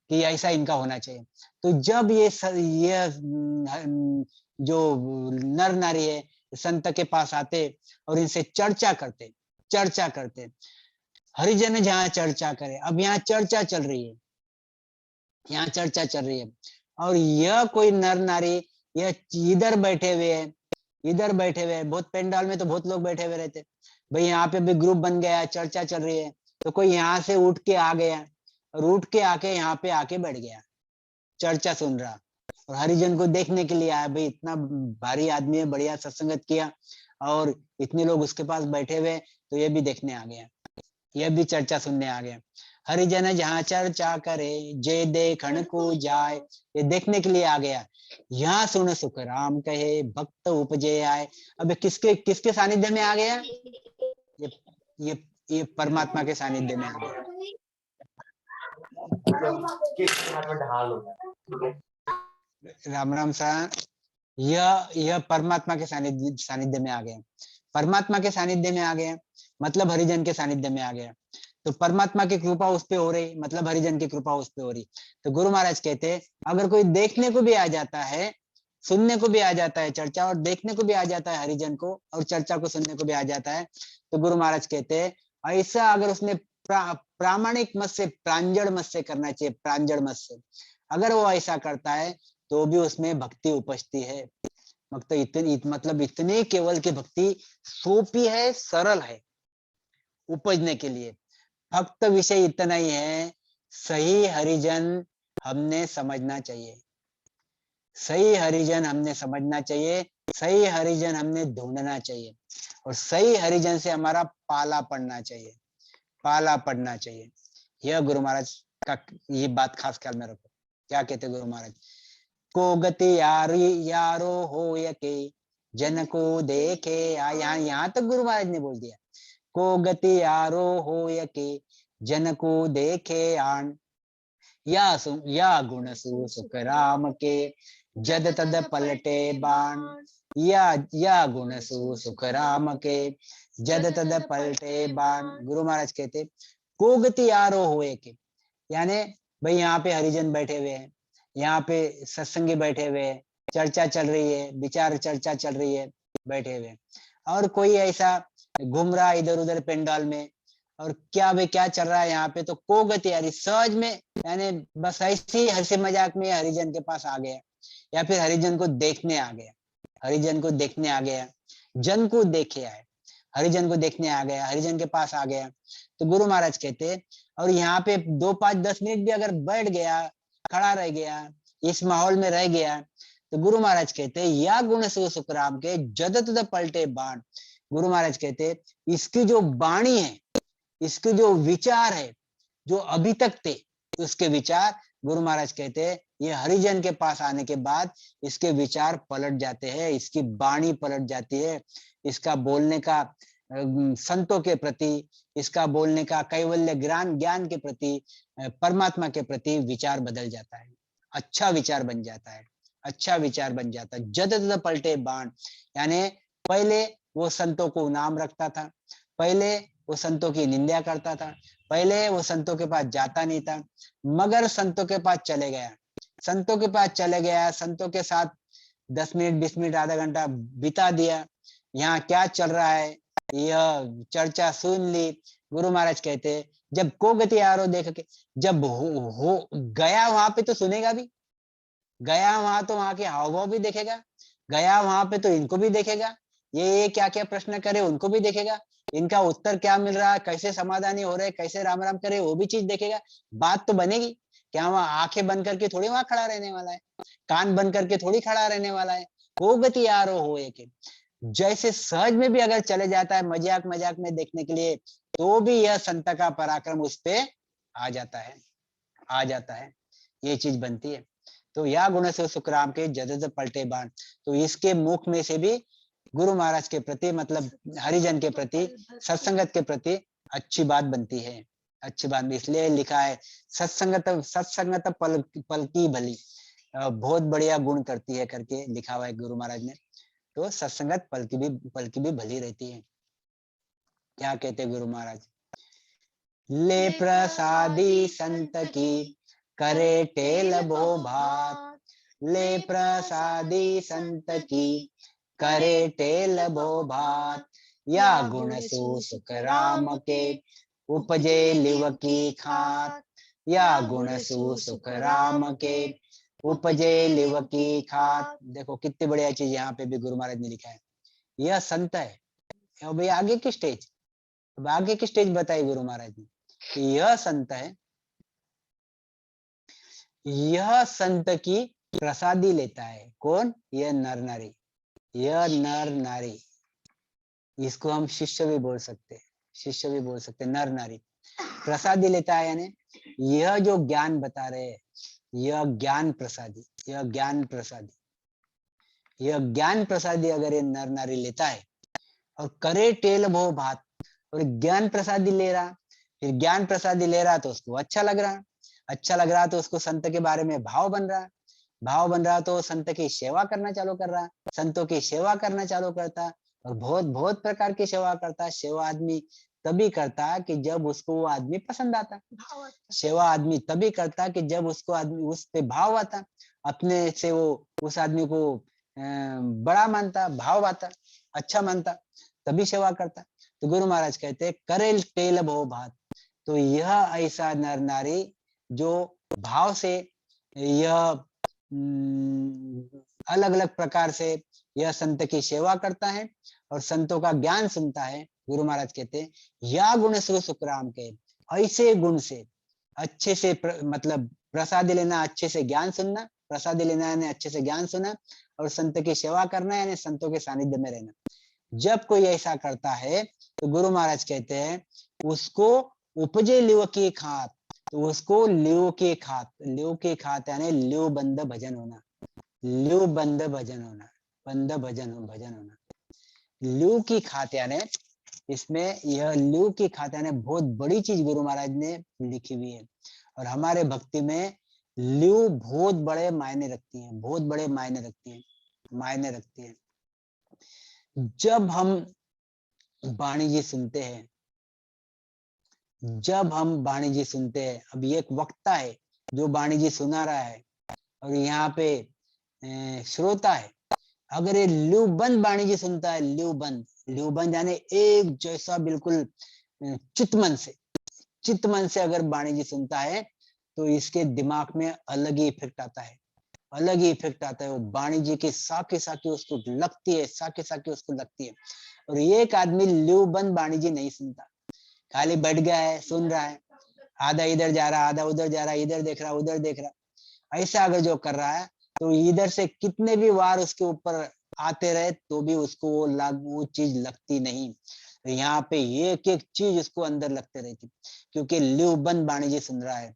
कि ऐसा इनका होना चाहिए। तो जब ये जो नर नारी है संत के पास आते और इनसे चर्चा करते, हरिजन जहाँ चर्चा करे, अब यहाँ चर्चा चल रही है, यहाँ चर्चा चल रही है, और यह कोई नर नारी यह इधर बैठे हुए है, इधर बैठे हुए हैं, बहुत पेंडाल में तो बहुत लोग बैठे हुए रहते, भाई यहाँ पे भी ग्रुप बन गया है, चर्चा चल रही है, तो कोई यहाँ से उठ के आ गया और उठ के आके यहाँ पे आके बैठ गया, चर्चा सुन रहा, और हरिजन को देखने के लिए आया, भाई इतना भारी आदमी है, बढ़िया सत्संगत किया और इतने लोग उसके पास बैठे हुए, तो ये भी देखने आ गया, यह भी चर्चा सुनने आ गया। हरिजन जहाँ चर्चा करे जे देखण को जाए, ये देखने के लिए आ गया। यहाँ सुन सुख राम कहे भक्त उपजे आए। अब किसके किसके सानिध्य में आ गया? ये ये परमात्मा के सानिध्य में आ गया। राम राम सा, यह परमात्मा के सानिध्य में आ गया, परमात्मा के सानिध्य में आ गया, मतलब हरिजन के सानिध्य में आ गया। तो परमात्मा की कृपा उस पे हो रही, मतलब हरिजन की कृपा उस पे हो रही। तो गुरु महाराज कहते हैं अगर कोई देखने को भी आ जाता है, सुनने को भी आ जाता है चर्चा, और देखने को भी आ जाता है हरिजन को, और चर्चा को सुनने को भी आ जाता है, तो गुरु महाराज कहते हैं ऐसा अगर उसने प्रामाणिक मत से, प्रांजल मत से करना चाहिए, प्रांजल मत से, अगर वो ऐसा करता है तो भी उसमें भक्ति उपजती है। मतलब इतने केवल की भक्ति सोपी है, सरल है उपजने के लिए। भक्त विषय इतना ही है, सही हरिजन हमने समझना चाहिए, सही हरिजन हमने समझना चाहिए, सही हरिजन हमने ढूंढना चाहिए, और सही हरिजन से हमारा पाला पड़ना चाहिए, पाला पड़ना चाहिए। यह गुरु महाराज का ये बात खास ख्याल में रखो। क्या कहते गुरु महाराज? को गति यारो हो यके जन को देखे, यहाँ तक गुरु महाराज ने बोल दिया, को गति यारो हो यके जन को देखे आन, या गुण सुख राम के जद तद पलटे बाण, या गुण सुख राम के जद तद पलटे बाण। गुरु महाराज कहते को गति यारो हो यके, यानी भाई यहाँ पे हरिजन बैठे हुए हैं, यहाँ पे सत्संगी बैठे हुए हैं, चर्चा चल रही है, विचार चर्चा चल रही है, बैठे हुए, और कोई ऐसा घूम रहा इधर उधर पेंडाल में, और क्या भाई क्या चल रहा है यहाँ पे, तो को गति यानी सहज में, यानी बस ऐसे ही हंसी मजाक में हरिजन के पास आ गया, या फिर हरिजन को देखने आ गया, हरिजन को देखने आ गया, जन को देखे आए, हरिजन को देखने आ गया, हरिजन के पास आ गया। तो गुरु महाराज कहते, और यहाँ पे 2 5 10 मिनट भी अगर बैठ गया, खड़ा रह गया, इस माहौल में रह गया, तो गुरु महाराज कहते या गुण से सुखराम के जद तद पलटे बाण। गुरु महाराज कहते इसकी जो वाणी है, इसके जो विचार है, जो अभी तक थे उसके विचार, गुरु महाराज कहते हैं ये हरिजन के पास आने के बाद इसके विचार पलट जाते हैं, इसकी वाणी पलट जाती है, इसका बोलने का संतों के प्रति, इसका बोलने का कैवल्य ज्ञान ज्ञान के प्रति, परमात्मा के प्रति विचार बदल जाता है, अच्छा विचार बन जाता है, अच्छा विचार बन जाता है। जद तद पलटे बाण, यानी पहले वो संतों को नाम रखता था, पहले वो संतों की निंदा करता था, पहले वो संतों के पास जाता नहीं था, मगर संतों के पास चले गया, संतों के पास चले गया, संतों के साथ 10 मिनट 20 मिनट आधा घंटा बिता दिया, यहाँ क्या चल रहा है यह चर्चा सुन ली। गुरु महाराज कहते जब को गति आरो देख के, जब हो गया वहां पे तो सुनेगा भी, गया वहां तो वहां के हाव भाव भी देखेगा, गया वहां पे तो इनको भी देखेगा, ये क्या क्या प्रश्न करे उनको भी देखेगा, इनका उत्तर क्या मिल रहा है, कैसे समाधानी हो रहे, कैसे राम राम करे वो भी चीज देखेगा, बात तो बनेगी। क्या वहां आंखें बंद करके थोड़ी वहां खड़ा रहने वाला है, कान बंद करके थोड़ी खड़ा रहने वाला है, हो गति यारो हो एक। जैसे सहज में भी अगर चले जाता है मजाक मजाक में देखने के लिए, तो भी यह संत का पराक्रम उस पे आ जाता है, आ जाता है, ये चीज बनती है। तो या गुण से सुखराम के जद पलटे बाण, तो इसके मुख में से भी गुरु महाराज के प्रति, मतलब हरिजन के प्रति, सत्संगत के प्रति अच्छी बात बनती है, अच्छी बात। इसलिए लिखा है सत्संगत सत्संगत पल की भली, बहुत बढ़िया गुण करती है करके लिखा हुआ है गुरु महाराज ने। तो सत्संगत पल की भी भली रहती है। क्या कहते गुरु महाराज, ले प्रसादी संत की करे टेल भो भात, ले प्रसादी संत की करे टेल भो भात, या गुण सु सुख राम के उपजे लिव की खात, या गुण सु सुख राम के उपजे लिव की खात। देखो कितनी बढ़िया चीज यहाँ पे भी गुरु महाराज ने लिखा है, यह संत है। भाई आगे की स्टेज, अब आगे की स्टेज बताई गुरु महाराज ने कि यह संत है, यह संत की प्रसादी लेता है। कौन? यह नर नारी, यह नर नारी, इसको हम शिष्य भी बोल सकते हैं, शिष्य भी बोल सकते हैं, नर नारी प्रसादी लेता है, यानी यह जो ज्ञान बता रहे हैं, यह ज्ञान प्रसादी, यह ज्ञान प्रसादी, यह ज्ञान प्रसादी अगर ये नर नारी लेता है और करे टेल भो भात, और ज्ञान प्रसादी ले रहा, फिर ज्ञान प्रसादी ले रहा तो उसको अच्छा लग रहा, अच्छा लग रहा तो उसको संत के बारे में भाव बन रहा, भाव बन रहा तो संत की सेवा करना चालू कर रहा, संतों की सेवा करना चालू करता, और बहुत बहुत प्रकार की सेवा करता। सेवा आदमी तभी करता कि जब उसको वो आदमी पसंद आता, सेवा आदमी तभी करता कि जब उसको आदमी उस पे भाव आता, अपने से वो उस आदमी को बड़ा मानता, भाव आता, अच्छा मानता, तभी सेवा करता। तो गुरु महाराज कहते करेल टेल भो भात, तो यह ऐसा नर नारी जो भाव से यह अलग अलग प्रकार से यह संत की सेवा करता है और संतों का ज्ञान सुनता है। गुरु महाराज कहते हैं या गुण से सुखराम के, ऐसे गुण से अच्छे से मतलब प्रसाद लेना, अच्छे से ज्ञान सुनना, प्रसाद लेना यानी अच्छे से ज्ञान सुना, और संत की सेवा करना यानी संतों के सानिध्य में रहना। जब कोई ऐसा करता है तो गुरु महाराज कहते हैं उसको उपजे लिव की खात, तो उसको लिव की खात, लिव की खात यानी लिव बंद भजन होना, लिव बंद भजन होना, बंद भजन भजन होना, लिव की खात यानी इसमें यह लिव की खात यानी बहुत बड़ी चीज गुरु महाराज ने लिखी हुई है। और हमारे भक्ति में लिव बहुत बड़े मायने रखती है, बहुत बड़े मायने रखती है, मायने रखती है। जब हम वाणी जी सुनते हैं, जब हम वाणी जी सुनते हैं, अब ये एक वक्ता है जो वाणी जी सुना रहा है और यहाँ पे श्रोता है, अगर ये लिव बंद वाणी जी सुनता है, लिव बंद यानी एक जैसा बिल्कुल चित मन से अगर वाणी जी सुनता है तो इसके दिमाग में अलग ही इफेक्ट आता है, अलग ही इफेक्ट आता है। वो वाणी जी की साके साके उसको लगती है, साके साके उसको लगती है। और एक आदमी ल्यूबंद वाणी जी नहीं सुनता, खाली बैठ गया है, सुन रहा है, आधा इधर जा रहा, आधा उधर जा रहा, इधर देख रहा, उधर देख रहा, ऐसा अगर जो कर रहा है तो इधर से कितने भी वार उसके ऊपर आते रहे तो भी उसको वो चीज लगती नहीं। तो यहाँ पे एक एक चीज उसको अंदर लगते रहती, क्योंकि ल्यूबंद वाणी जी सुन रहा है।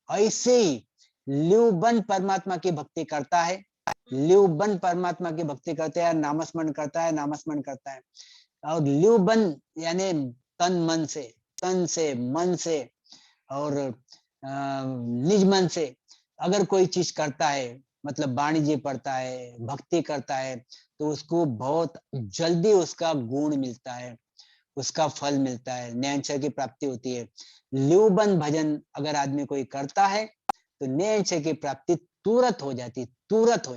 ऐसे ही ल्यूबंद परमात्मा की भक्ति करता है, ल्यूबंद परमात्मा की भक्ति करते हैं, नामस्मरण करता है, नामस्मरण करता है। और ल्यूबंद यानी तन से मन से और निज मन से अगर कोई चीज करता है, मतलब वाणी जी पढ़ता है, भक्ति करता है, तो उसको बहुत जल्दी उसका गुण मिलता है, उसका फल मिलता है, नैनचर की प्राप्ति होती है। ल्यूबंद भजन अगर आदमी कोई करता है तो नैनचर की प्राप्ति तुरंत हो जाती है, तुरंत हो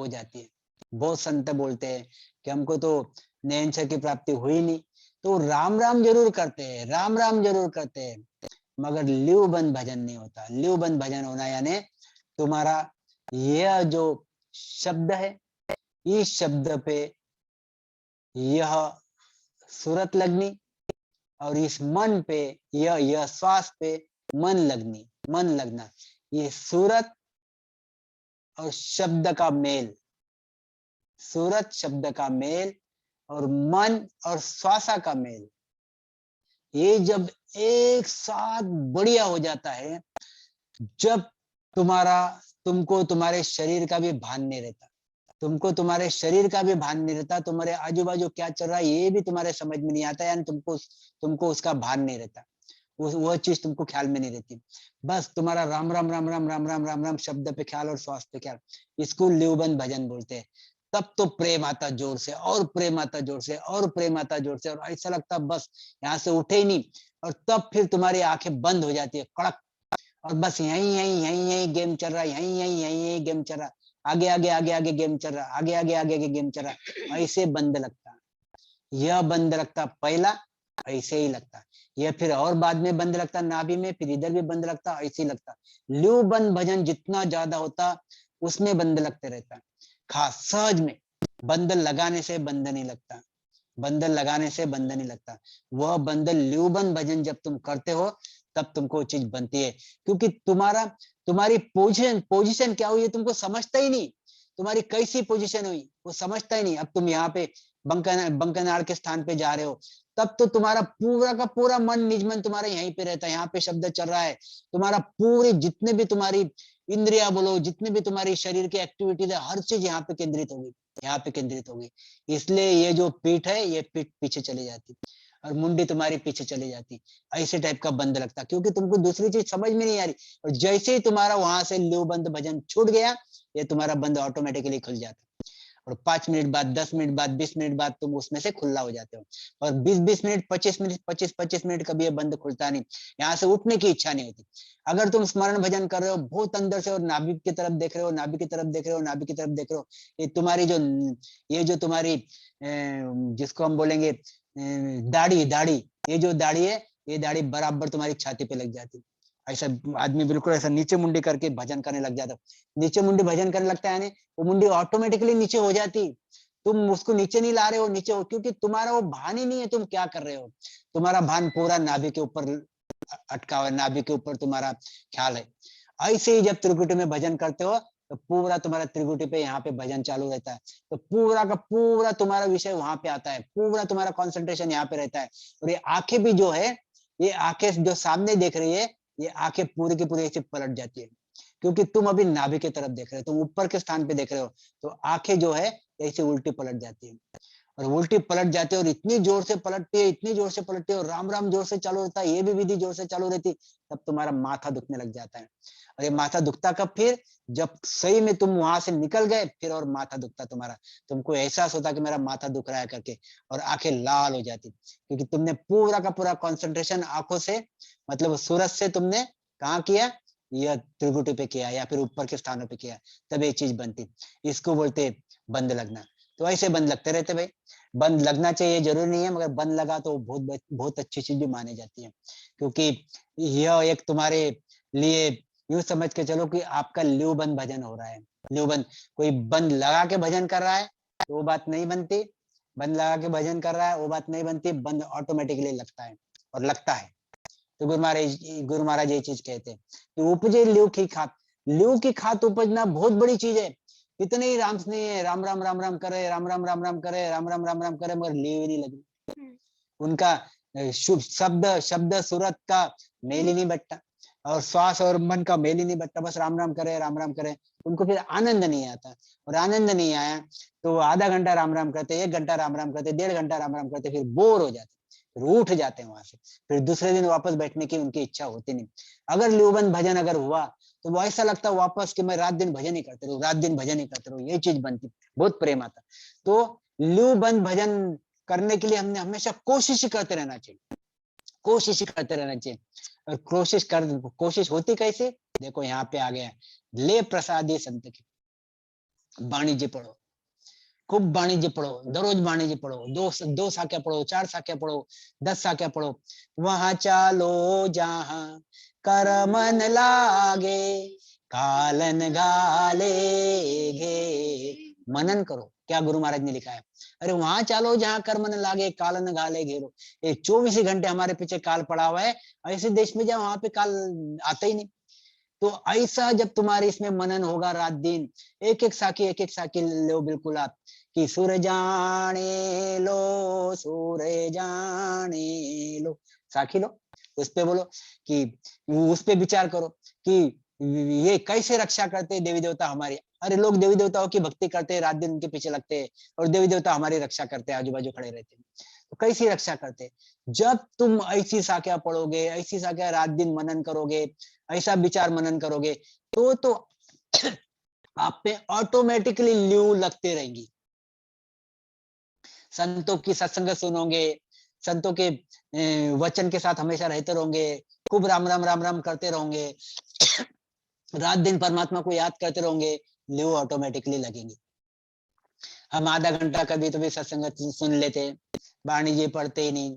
जाती है। बहुत संत बोलते हैं कि हमको तो नैनचर की प्राप्ति हुई नहीं, तो राम राम जरूर करते हैं, राम राम जरूर करते हैं, मगर ल्यूबंद भजन नहीं होता। ल्यूबंद भजन होना यानी तुम्हारा यह जो शब्द है, इस शब्द पे यह सूरत लगनी, और इस मन पे यह श्वास पे मन लगना, ये सूरत और शब्द का मेल, सूरत शब्द का मेल और मन और श्वासा का मेल, ये जब एक साथ बढ़िया हो जाता है, जब तुमको तुम्हारे शरीर का भी भान नहीं रहता, तुमको तुम्हारे शरीर का भी भान नहीं रहता, तुम्हारे आजू बाजू क्या चल रहा है ये भी तुम्हारे समझ में नहीं आता, यानी तुमको उसका भान नहीं रहता, वो चीज तुमको ख्याल में नहीं रहती। बस तुम्हारा राम राम राम राम राम राम राम राम शब्द पे ख्याल और श्वास पे ख्याल, इसको ल्यूबंद भजन बोलते हैं। तब तो प्रेम आता जोर से, और प्रेम आता जोर से, और प्रेम आता जोर से, और ऐसा लगता बस यहाँ से उठे ही नहीं। और तब फिर तुम्हारी आंखें बंद हो जाती है कड़क, और बस यही यही यही यही गेम चल रहा है, यही यही यही यही गेम चल रहा है, आगे आगे आगे आगे गेम चल रहा है, आगे आगे आगे आगे गेम चल रहा है, ऐसे बंद लगता। यह बंद लगता पहला, ऐसे ही लगता, यह फिर और बाद में बंद लगता नाभि में, फिर इधर भी बंद लगता, ऐसे ही लगता। ल्यू बंद भजन जितना ज्यादा होता उसमें बंद लगते रहता। खास सहज में बंधन लगाने से बंद नहीं लगता, बंधन लगाने से बंद नहीं लगता। वह बंधन ल्यूबंद भजन जब तुम करते हो तब तुमको चीज बनती है, क्योंकि तुम्हारी पोजीशन क्या हुई तुमको समझता ही नहीं, तुम्हारी कैसी पोजीशन हुई वो समझता ही नहीं। अब तुम यहाँ पे बंकनाड़ के स्थान पे जा रहे हो, तब तो तुम्हारा पूरा का पूरा मन निज मन तुम्हारा यहीं पे रहता है, यहाँ पे शब्द चल रहा है, तुम्हारा पूरी जितने भी तुम्हारी इंद्रिया बोलो, जितने भी तुम्हारी शरीर की एक्टिविटीज है, हर चीज यहाँ पे केंद्रित होगी, यहाँ पे केंद्रित होगी। इसलिए ये जो पीठ है ये पीठ पीछे चली जाती और मुंडी तुम्हारी पीछे चली जाती, ऐसे टाइप का बंद लगता, क्योंकि तुमको दूसरी चीज समझ में नहीं आ रही। और जैसे ही तुम्हारा वहां से ल्यू बंद भजन छूट गया, ये तुम्हारा बंद ऑटोमेटिकली खुल जाता, और 5 मिनट बाद, 10 मिनट बाद, 20 मिनट बाद तुम उसमें से खुला हो जाते हो। और 20-20 मिनट, 25 मिनट कभी ये बंद खुलता नहीं, यहाँ से उठने की इच्छा नहीं होती। अगर तुम स्मरण भजन कर रहे हो बहुत अंदर से और नाभि की तरफ देख रहे हो, नाभि की तरफ देख रहे हो, नाभि की तरफ देख रहे हो, ये जो तुम्हारी जिसको हम बोलेंगे दाढ़ी, ये जो दाढ़ी है, ये दाढ़ी बराबर तुम्हारी छाती पे लग जाती। ऐसा आदमी बिल्कुल ऐसा नीचे मुंडी करके भजन करने लग जाता, नीचे मुंडी भजन करने लगता है, वो मुंडी ऑटोमेटिकली नीचे हो जाती। तुम उसको नीचे नहीं ला रहे हो, नीचे हो, क्योंकि तुम्हारा वो भान ही नहीं है तुम क्या कर रहे हो। तुम्हारा भान पूरा नाभि के ऊपर अटका हुआ है, नाभि के ऊपर तुम्हारा ख्याल है। ऐसे ही जब त्रिकुटी में भजन करते हो तो पूरा तुम्हारा त्रिकुटी पे यहाँ पे भजन चालू रहता है, तो पूरा का पूरा तुम्हारा विषय वहां पे आता है, पूरा तुम्हारा कंसंट्रेशन यहाँ पे रहता है। और ये आंखें भी जो है, ये आंखें जो सामने देख रही है, ये आंखें पूरी की पूरी ऐसे पलट जाती है, क्योंकि तुम अभी नाभि की तरफ देख रहे हो, तुम ऊपर के स्थान पे देख रहे हो, तो आंखें जो है ऐसे उल्टी पलट जाती है, और उल्टी पलट जाती है, और इतनी जोर से पलटती है, इतनी जोर से पलटती है, और राम राम जोर से चालू रहता है, ये भी विधि जोर से चालू रहती, तब तुम्हारा माथा दुखने लग जाता है। और ये माथा दुखता कब? फिर जब सही में तुम वहां से निकल गए, फिर और माथा दुखता तुम्हारा, तुमको एहसास होता कि मेरा माथा दुख रहा है करके, और आंखें लाल हो जाती, क्योंकि तुमने पूरा का पूरा कंसंट्रेशन आंखों से, मतलब सूरज से तुमने कहाँ किया, यह त्रिकुटी पे किया या फिर ऊपर के स्थानों पे किया, तब ये चीज बनती। इसको बोलते बंद लगना। तो ऐसे बंद लगते रहते भाई। बंद लगना चाहिए जरूरी नहीं है, मगर बंद लगा तो बहुत बहुत अच्छी चीज भी मानी जाती है, क्योंकि यह एक तुम्हारे लिए यूं समझ के चलो कि आपका ल्यू बंद भजन हो रहा है। ल्यू बंद, कोई बंद लगा के भजन कर रहा है तो वो बात नहीं बनती, बंद लगा के भजन कर रहा है वो बात नहीं बनती, बंद ऑटोमेटिकली लगता है और लगता है। तो गुरु महाराज ये चीज कहते हैं कि उपजे ल्यू की खात, ल्यू की खात उपजना बहुत बड़ी चीज है। कितने ही राम नहीं है, राम राम राम राम करे, राम राम राम राम करे, राम राम राम राम करे, मगर ल्यू ही नहीं लगी। उनका शुभ शब्द शब्द सूरत का मेल ही नहीं बटता, और श्वास और मन का मेल ही नहीं बटता, बस राम राम करे राम राम करे। उनको फिर आनंद नहीं आता, और आनंद नहीं आया तो आधा घंटा राम राम करते, 1 घंटा राम राम करते, 1.5 घंटा राम राम करते, फिर बोर हो जाते, फिर उठ जाते हैं वहां से, फिर दूसरे दिन वापस बैठने की उनकी इच्छा होती नहीं। अगर ल्यूबंद भजन अगर हुआ तो वो ऐसा लगता वापस कि मैं रात दिन भजन ही करते रहूं, रात दिन भजन ही करते रहूं, ये चीज बनती, बहुत प्रेम आता। तो ल्यूबंद भजन करने के लिए हमने हमेशा कोशिश करते रहना चाहिए, कोशिश करते रहना चाहिए। और कोशिश होती कैसे, देखो यहाँ पे आ गया, ले प्रसादी संत की वाणिज्य पढ़ो, खूब वाणिज्य पढ़ो, दररोज वाणिज्य पढ़ो, दो साख्या पढ़ो, 4 साख्या पढ़ो, 10 साख्या पढ़ो। वहां चालो जहां कर मन लागे, कालन गाले गे, मनन करो क्या गुरु महाराज ने लिखा है। अरे वहां चालो जहां कर मन लागे, कालन गाले घेरो। ये 24 घंटे हमारे पीछे काल पड़ा हुआ है, ऐसे देश में जाओ वहां पे काल आता ही नहीं। तो ऐसा जब तुम्हारे इसमें मनन होगा रात दिन, एक एक साखी लो बिल्कुल आप, कि सुर जाने लो, सुर जाने लो, साखी लो, उस पे बोलो कि उस पे विचार करो कि ये कैसे रक्षा करते देवी देवता हमारे। अरे लोग देवी देवताओं की भक्ति करते हैं, रात दिन उनके पीछे लगते हैं, और देवी देवता हमारी रक्षा करते हैं, आजू बाजू खड़े रहते हैं। तो कैसी रक्षा करते, जब तुम ऐसी साख्या पढ़ोगे, ऐसी साख्या रात दिन मनन करोगे, ऐसा विचार मनन करोगे, तो आप पे ऑटोमेटिकली ल्यू लगते रहेंगी। संतों की सत्संग सुनोगे, संतों के वचन के साथ हमेशा रहते रहोगे, खूब राम राम राम राम करते रहोगे, रात दिन परमात्मा को याद करते रहोगे, ल्यू ऑटोमेटिकली लगेंगे। हम आधा घंटा कभी तो भी सत्संग सुन लेते, वाणी जी पढ़ते ही नहीं,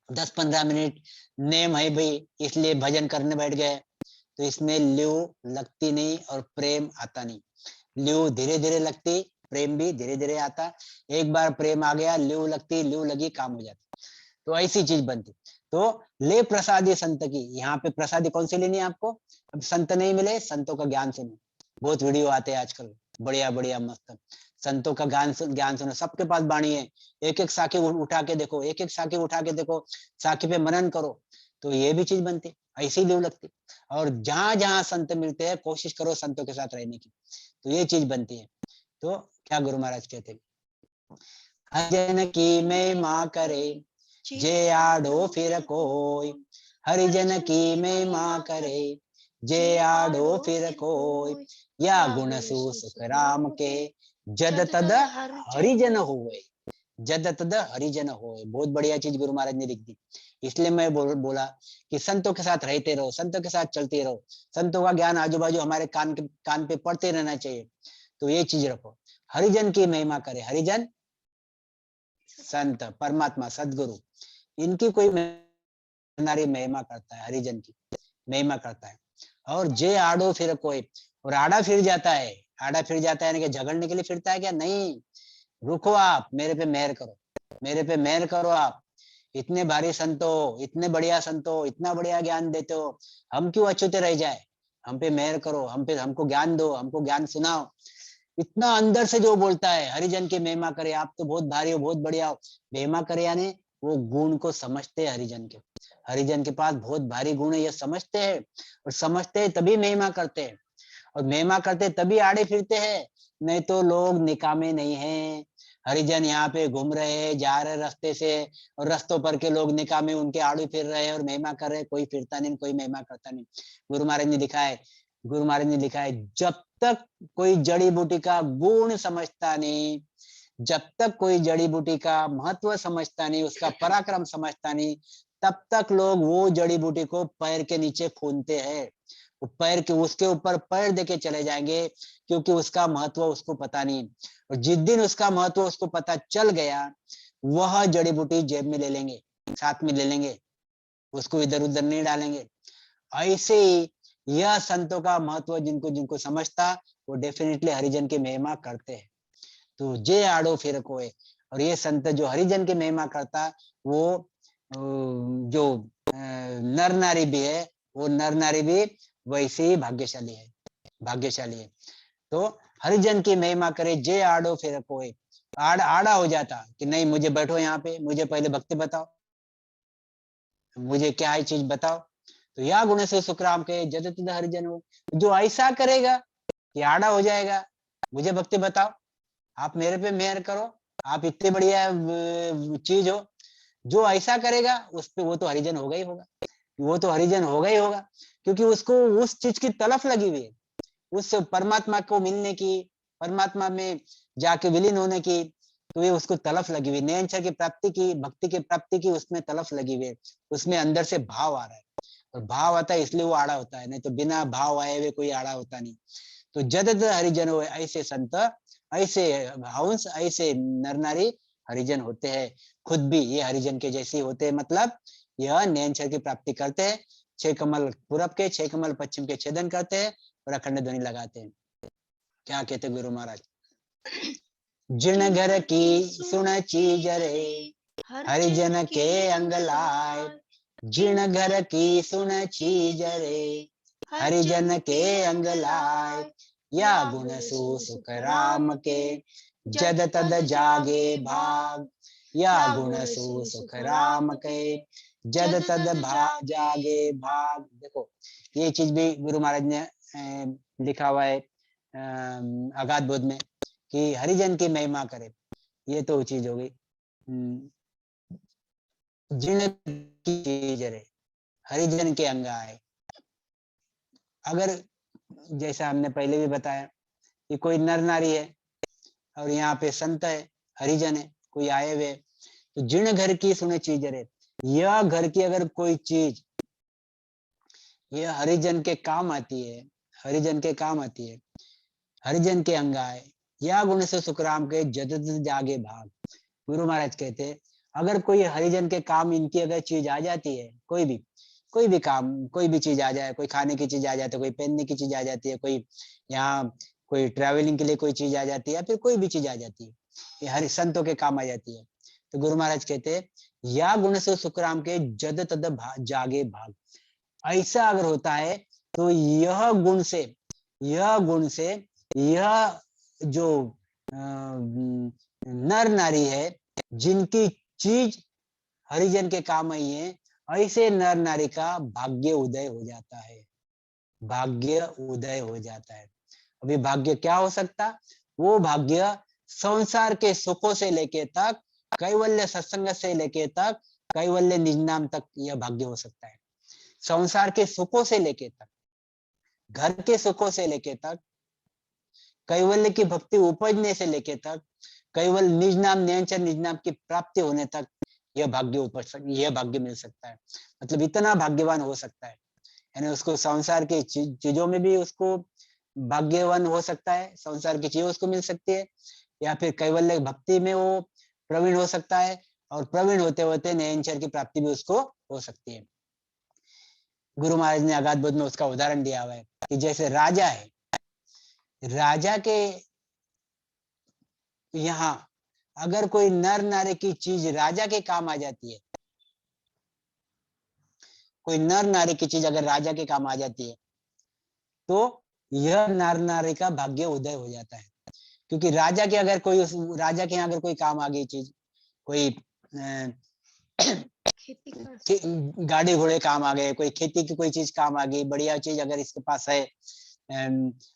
10-15 मिनट नेम है भाई इसलिए भजन करने बैठ गए, तो इसमें ल्यू लगती नहीं और प्रेम आता नहीं। ल्यू धीरे धीरे लगती, प्रेम भी धीरे धीरे आता। एक बार प्रेम आ गया, ल्यू लगती, ल्यू लगी, काम हो जाता। तो ऐसी चीज बनती। तो ले प्रसादी संत की, यहाँ पे प्रसादी कौन सी लेनी है आपको, अब संत नहीं मिले, संतों का ज्ञान सुनो, बहुत वीडियो आते हैं आजकल, बढ़िया बढ़िया मस्त, संतों का ज्ञान सुनो, सबके पास वाणी है, एक एक साखी उठा के देखो, एक एक साखी उठा के देखो, साखी पे मनन करो, तो ये भी चीज बनती, ऐसी ल्यू लगती। और जहां जहां संत मिलते हैं कोशिश करो संतों के साथ रहने की, तो ये चीज बनती है। तो क्या गुरु महाराज कहते हैं, हरिजन की महिमा करे जे आडो फिर कोई, हरिजन की महिमा करे जे आडो फिर कोई, या गुण सुख राम के जद तद हरिजन होए, जद तद हरिजन होए। बहुत बढ़िया चीज गुरु महाराज ने लिख दी। इसलिए मैं बोला कि संतों के साथ रहते रहो, संतों के साथ चलते रहो, संतों का ज्ञान आजू बाजू हमारे कान पे पड़ते रहना चाहिए। तो ये चीज रखो, हरिजन की महिमा करे, हरिजन संत परमात्मा सदगुरु, इनकी कोई नारी महिमा करता है, हरिजन की महिमा करता है। और जे आड़ो फिर कोई, और आड़ा फिर जाता है, आड़ा फिर जाता है यानी कि झगड़ने के लिए फिरता है क्या, नहीं, रुको आप, मेरे पे मेहर करो, मेरे पे मेहर करो आप, इतने भारी संतो, इतने बढ़िया संतो, इतना बढ़िया ज्ञान देते हो, हम क्यों अछूते रह जाए, हम पे मेहर करो, हम पे, हमको ज्ञान दो, हमको ज्ञान सुनाओ। इतना अंदर से जो बोलता है हरिजन की महिमा करे, आप तो बहुत भारी हो, बहुत बढ़िया हो, महिमा करे यानी वो गुण को समझते हैं हरिजन के, हरिजन के पास बहुत भारी गुण है, ये समझते हैं, और समझते हैं तभी महिमा करते हैं, और महिमा करते तभी आड़े फिरते हैं, नहीं तो लोग निकामे नहीं है। हरिजन यहाँ पे घूम रहे हैं, जा रहे रास्ते से, और रास्तों पर के लोग निकामे उनके आड़ू फिर रहे हैं और महिमा कर रहे हैं, कोई फिरता नहीं, कोई महिमा करता नहीं। गुरु महाराज ने लिखा है, गुरु महाराज ने लिखा है, जब तक कोई जड़ी बूटी का गुण समझता नहीं, जब तक कोई जड़ी बूटी का महत्व समझता नहीं, उसका पराक्रम समझता नहीं, तब तक लोग वो जड़ी बूटी को पैर के नीचे खूनते हैं, वो पैर के उसके ऊपर पैर देके चले जाएंगे, क्योंकि उसका महत्व उसको पता नहीं। और जिस दिन उसका महत्व उसको पता चल गया, वह जड़ी बूटी जेब में ले लेंगे, साथ में ले लेंगे, उसको इधर उधर नहीं डालेंगे। ऐसे ही यह संतों का महत्व जिनको जिनको समझता, वो डेफिनेटली हरिजन की महिमा करते हैं। तो जे आड़ो फिर कोई, और ये संत जो हरिजन की महिमा करता, वो जो नर नारी भी है, वो नर नारी भी वैसे ही भाग्यशाली है, भाग्यशाली है। तो हरिजन की महिमा करे जे आड़ो फिर कोई, आड़ा हो जाता कि नहीं मुझे बैठो यहाँ पे, मुझे पहले भक्ति बताओ, मुझे क्या है चीज बताओ। तो या गुण से सुखराम के जद तद हरिजन हो, जो ऐसा करेगा कि आड़ा हो जाएगा, मुझे भक्ति बताओ, आप मेरे पे मेहर करो, आप इतने बढ़िया चीज हो, जो ऐसा करेगा उस पे वो तो हरिजन होगा ही होगा, वो तो हरिजन होगा ही होगा, क्योंकि उसको उस चीज की तलफ लगी हुई है, उस परमात्मा को मिलने की, परमात्मा में जाके विलीन होने की। तो ये उसको तलफ लगी हुई, नयन की प्राप्ति की, भक्ति की प्राप्ति की उसमें तलफ लगी हुई है, उसमें अंदर से भाव आ रहा है, और भाव आता है इसलिए वो आड़ा होता है, नहीं तो बिना भाव आए हुए कोई आड़ा होता नहीं। तो जद हरिजन हो, ऐसे संत, ऐसे हंस, ऐसे नर नारी हरिजन होते हैं, खुद भी ये हरिजन के जैसे होते हैं। मतलब यह नयन की प्राप्ति करते हैं, 6 कमल पूरब के, 6 कमल पश्चिम के छेदन करते हैं और अखंड ध्वनि लगाते हैं। क्या कहते गुरु महाराज, जिन घर की सुन चीज रे, हरिजन के अंग लाए, जिन घर की सुन चीज रे, हरिजन के अंग लाए, या गुण सुख राम के जद तद जागे भाग, या गुण सुख राम के जद तद जागे भाग। देखो ये चीज भी गुरु महाराज ने लिखा हुआ है अगाध बोध में, कि हरिजन की महिमा करे, ये तो चीज हो गई। जिन की चीज रे, हरिजन के अंग आए। अगर जैसा हमने पहले भी बताया कि कोई नर नारी है और यहाँ पे संत है, हरिजन है, कोई आए हुए, तो जिन घर की सुने चीज रे, यह घर की अगर कोई चीज ये हरिजन के काम आती है, हरिजन के काम आती है, हरिजन के अंग आए, या गुण से सुखराम के जद जागे भाग। गुरु महाराज कहते हैं अगर कोई हरिजन के काम इनकी अगर चीज आ जाती है, कोई भी काम, कोई भी चीज आ जाए, कोई खाने की चीज आ जाती है, कोई पहनने की चीज आ जाती है, कोई यहाँ कोई ट्रैवलिंग के लिए कोई चीज आ जाती है, या फिर कोई भी चीज आ जाती है, ये हरि संतों के काम आ जाती है। तो गुरु महाराज कहते हैं या गुण से सुखराम के जद तद जागे भाग। ऐसा अगर होता है तो यह गुण से यह जो नर नारी है, जिनकी चीज हरिजन के काम आई है, ऐसे नर नारी का भाग्य उदय हो जाता है, भाग्य उदय हो जाता है। अभी भाग्य क्या हो सकता, वो भाग्य संसार के सुखों से लेके तक, कैवल्य सत्संग से लेके तक, कैवल्य निज नाम तक यह भाग्य हो सकता है। संसार के सुखों से लेके तक, घर के सुखों से लेके तक, कैवल्य की भक्ति उपजने से लेके तक, केवल निज नाम नियंचन निज नाम की प्राप्ति होने तक यह भाग्य उपज यह भाग्य मिल सकता है। मतलब इतना भाग्यवान हो सकता है, यानी उसको संसार की चीजों में भी उसको भाग्यवान हो सकता है, संसार की चीजें उसको मिल सकती है, या फिर कैवल्य भक्ति में वो प्रवीण हो सकता है, और प्रवीण होते होते नयनचर की प्राप्ति भी उसको हो सकती है। गुरु महाराज ने अगाध बोध में उसका उदाहरण दिया हुआ है कि जैसे राजा है, राजा के यहाँ अगर कोई नर नारी की चीज राजा के काम आ जाती है, कोई नर नारी की चीज अगर राजा के काम आ जाती है, तो यह नर नारी का भाग्य उदय हो जाता है। क्योंकि राजा के अगर कोई राजा के यहाँ अगर कोई काम आ गई चीज, कोई गाड़ी घोड़े काम आ गए, कोई खेती की कोई चीज काम आ गई, बढ़िया चीज अगर इसके पास है,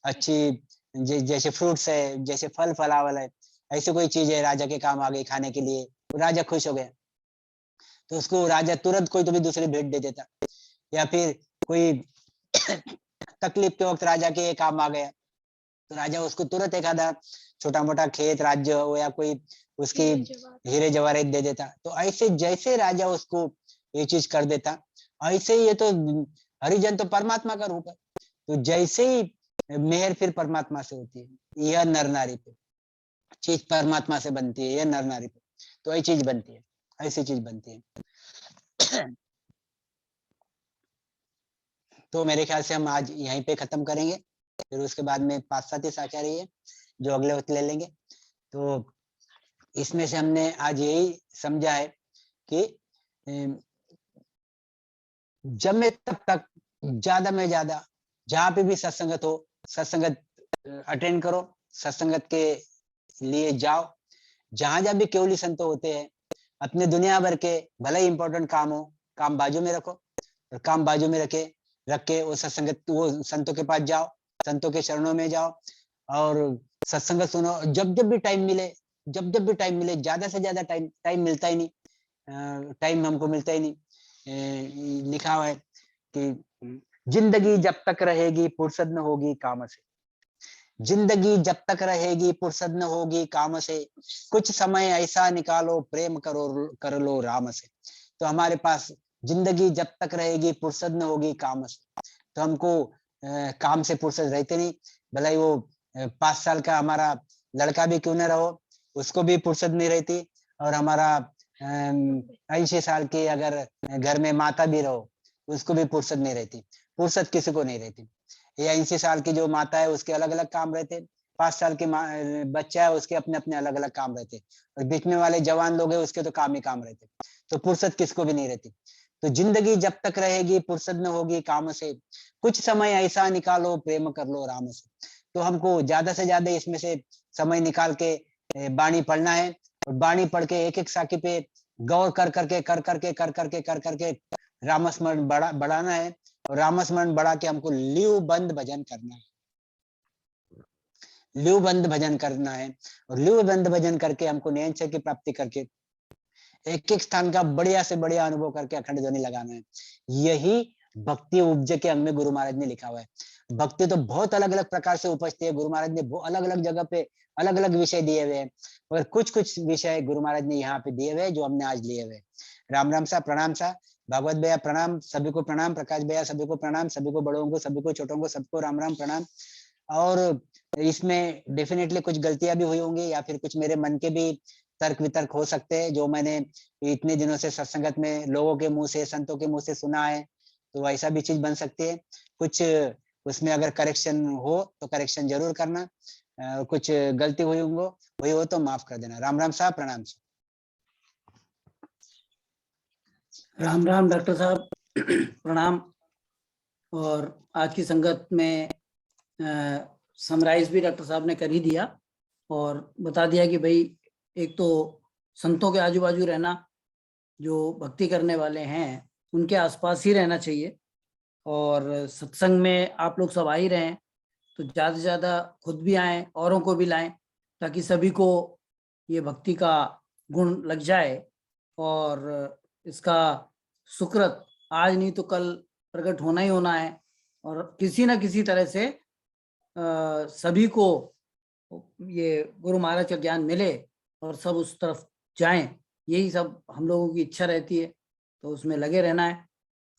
अच्छी जैसे फ्रूट्स है, जैसे फल फलावल है, ऐसे कोई चीज है राजा के काम आ गई खाने के लिए, तो राजा खुश हो गया, तो उसको राजा तुरंत कोई तो भी दूसरी भेंट दे देता। या फिर कोई तकलीफ के वक्त राजा के काम आ गया, तो राजा उसको तुरंत एक आधा छोटा मोटा खेत राज्य हो या कोई उसकी हीरे जवाहरात दे देता। तो ऐसे जैसे राजा उसको ये चीज कर देता, ऐसे ये तो हरिजन तो परमात्मा का रूप है, तो जैसे ही मेहर फिर परमात्मा से होती है, यह नर नारी पे चीज परमात्मा से बनती है, यह नर नारी पे तो यही चीज बनती है, ऐसी चीज बनती है। तो मेरे ख्याल से हम आज यहीं पे खत्म करेंगे, फिर उसके बाद में 5-7 ही साझा रही है जो अगले वक्त ले लेंगे। तो इसमें से हमने आज यही समझा है कि जब में तब तक ज्यादा में ज्यादा जहाँ पे भी सत्संगत हो, सत्संगत अटेंड करो, सत्संगत के लिए जाओ। जहां जहाँ भी केवली संत होते हैं, अपने दुनिया भर के भले ही इंपॉर्टेंट काम हो, काम बाजू में रखो और काम बाजू में रख के वो सत्संगत, वो संतों के पास जाओ, संतों के चरणों में जाओ और सत्संगत सुनो। जब जब भी टाइम मिले, जब जब भी टाइम मिले, ज्यादा से ज्यादा टाइम मिलता ही नहीं, टाइम हमको मिलता ही नहीं। लिखा हुआ है कि जिंदगी जब तक रहेगी फुर्सत न होगी काम से, जिंदगी जब तक रहेगी फुर्सत न होगी काम से, कुछ समय ऐसा निकालो प्रेम करो कर लो राम से। तो हमारे पास जिंदगी जब तक रहेगी फुर्सत न होगी काम से, तो हमको काम से फुर्सत रहते नहीं। भले ही वो 5 साल का हमारा लड़का भी क्यों न रहो, उसको भी फुर्सत नहीं रहती। और हमारा 80 साल की अगर घर में माता भी रहो, उसको भी फुर्सत नहीं रहती। फुर्सत किसी को नहीं रहती। या 80 साल की जो माता है उसके अलग अलग काम रहते, 5 साल की बच्चा है उसके अपने अपने अलग अलग काम रहते, और बीच में वाले जवान लोग हैं उसके तो काम ही काम रहते। तो फुर्सत किसको भी नहीं रहती। तो जिंदगी जब तक रहेगी फुर्सत न होगी काम से, कुछ समय ऐसा निकालो प्रेम कर लो राम से। तो हमको ज्यादा से ज्यादा इसमें से समय निकाल के बाणी पढ़ना है, और बाणी पढ़ के एक एक साखी पे गौर कर करके रामस्मरण बढ़ाना है। और रामस्मरण बढ़ा के हमको लिव बंद भजन करना है, लिव बंद भजन करना है। और लिव बंद भजन करके हमको नियंत्रण की प्राप्ति करके एक एक स्थान का बढ़िया से बढ़िया अनुभव करके अखंड ध्वनि लगाना है। यही भक्ति उपज के अंग में गुरु महाराज ने लिखा हुआ है। भक्ति तो बहुत अलग अलग प्रकार से उपजती है, गुरु महाराज ने अलग अलग जगह पे अलग अलग विषय दिए हुए हैं, और कुछ कुछ विषय गुरु महाराज ने यहाँ पे दिए हुए जो हमने आज लिए हुए। राम राम सा, प्रणाम सा, भागवत भैया प्रणाम, सभी को प्रणाम, प्रकाश भैया सभी को प्रणाम, सभी को बड़ों को, सभी को छोटों को, सबको राम राम प्रणाम। और इसमें डेफिनेटली कुछ गलतियां भी हुई होंगी, या फिर कुछ मेरे मन के भी तर्क वितर्क हो सकते हैं जो मैंने इतने दिनों से सत्संगत में लोगों के मुंह से, संतों के मुंह से सुना है। तो ऐसा भी चीज बन सकती है। कुछ उसमें अगर करेक्शन हो तो करेक्शन जरूर करना, कुछ गलती हुई हो तो माफ कर देना। राम राम साहब, प्रणाम साहब। राम राम डॉक्टर साहब, प्रणाम। और आज की संगत में समराइज भी डॉक्टर साहब ने कर ही दिया और बता दिया कि भाई एक तो संतों के आजू बाजू रहना, जो भक्ति करने वाले हैं उनके आसपास ही रहना चाहिए, और सत्संग में आप लोग सब आ ही रहें तो ज़्यादा से ज़्यादा खुद भी आएँ, औरों को भी लाएं, ताकि सभी को ये भक्ति का गुण लग जाए और इसका सुकृत आज नहीं तो कल प्रकट होना ही होना है। और किसी न किसी तरह से सभी को ये गुरु महाराज का ज्ञान मिले और सब उस तरफ जाएं, यही सब हम लोगों की इच्छा रहती है। तो उसमें लगे रहना है।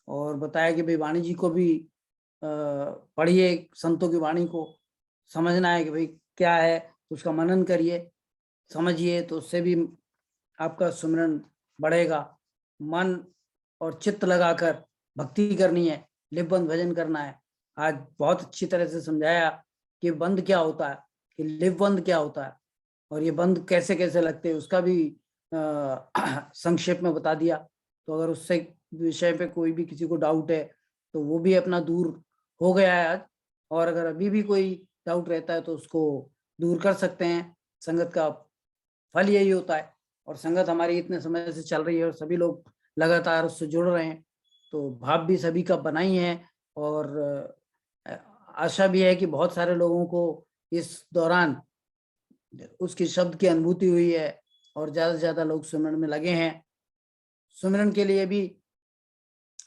और बताया कि भाई वाणी जी को भी पढ़िए, संतों की वाणी को समझना है कि भाई क्या है, उसका मनन करिए, समझिए, तो उससे भी आपका सुमिरन बढ़ेगा। मन और चित्त लगाकर भक्ति करनी है, लिपबंद भजन करना है। आज बहुत अच्छी तरह से समझाया कि बंद क्या होता है, कि लिपबंद क्या होता है, और ये बंद कैसे कैसे लगते हैं उसका भी संक्षेप में बता दिया। तो अगर उससे विषय पे कोई भी किसी को डाउट है तो वो भी अपना दूर हो गया है आज। और अगर अभी भी कोई डाउट रहता है तो उसको दूर कर सकते हैं। संगत का फल यही होता है, और संगत हमारी इतने समय से चल रही है और सभी लोग लगातार उससे जुड़ रहे हैं, तो भाव भी सभी का बना ही है। और आशा भी है कि बहुत सारे लोगों को इस दौरान उसकी शब्द की अनुभूति हुई है और ज़्यादा से ज़्यादा लोग सुमिरन में लगे हैं। सुमिरन के लिए भी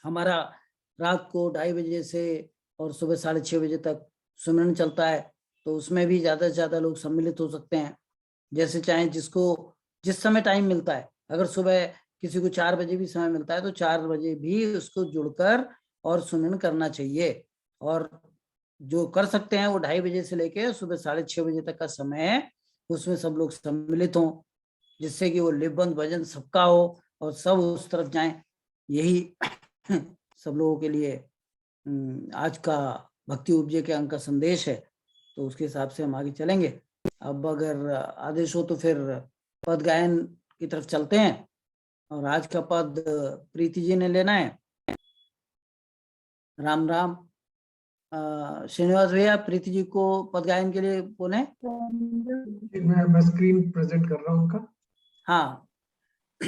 हमारा रात को 2:30 बजे से और सुबह 6:30 बजे तक सुमिरन चलता है, तो उसमें भी ज़्यादा से ज़्यादा लोग सम्मिलित हो सकते हैं, जैसे चाहें, जिसको जिस समय टाइम मिलता है। अगर सुबह किसी को 4 बजे भी समय मिलता है तो 4 बजे भी उसको जुड़कर और सुमिरन करना चाहिए। और जो कर सकते हैं वो 2:30 बजे से लेके सुबह 6:30 बजे तक का समय है, उसमें सब लोग सम्मिलित हों, जिससे कि वो लिपबंद भजन सबका हो और सब उस तरफ जाएं। यही सब लोगों के लिए आज का भक्ति उपजे के अंक का संदेश है। तो उसके हिसाब से हम आगे चलेंगे। अब अगर आदेश हो तो फिर पद गायन की तरफ चलते हैं, और आज का पद प्रीति जी ने लेना है। राम राम। श्रीनिवास भैया, प्रीति जी को पद गायन के लिए बोले। मैं स्क्रीन प्रेजेंट कर रहा हूँ उनका। हाँ,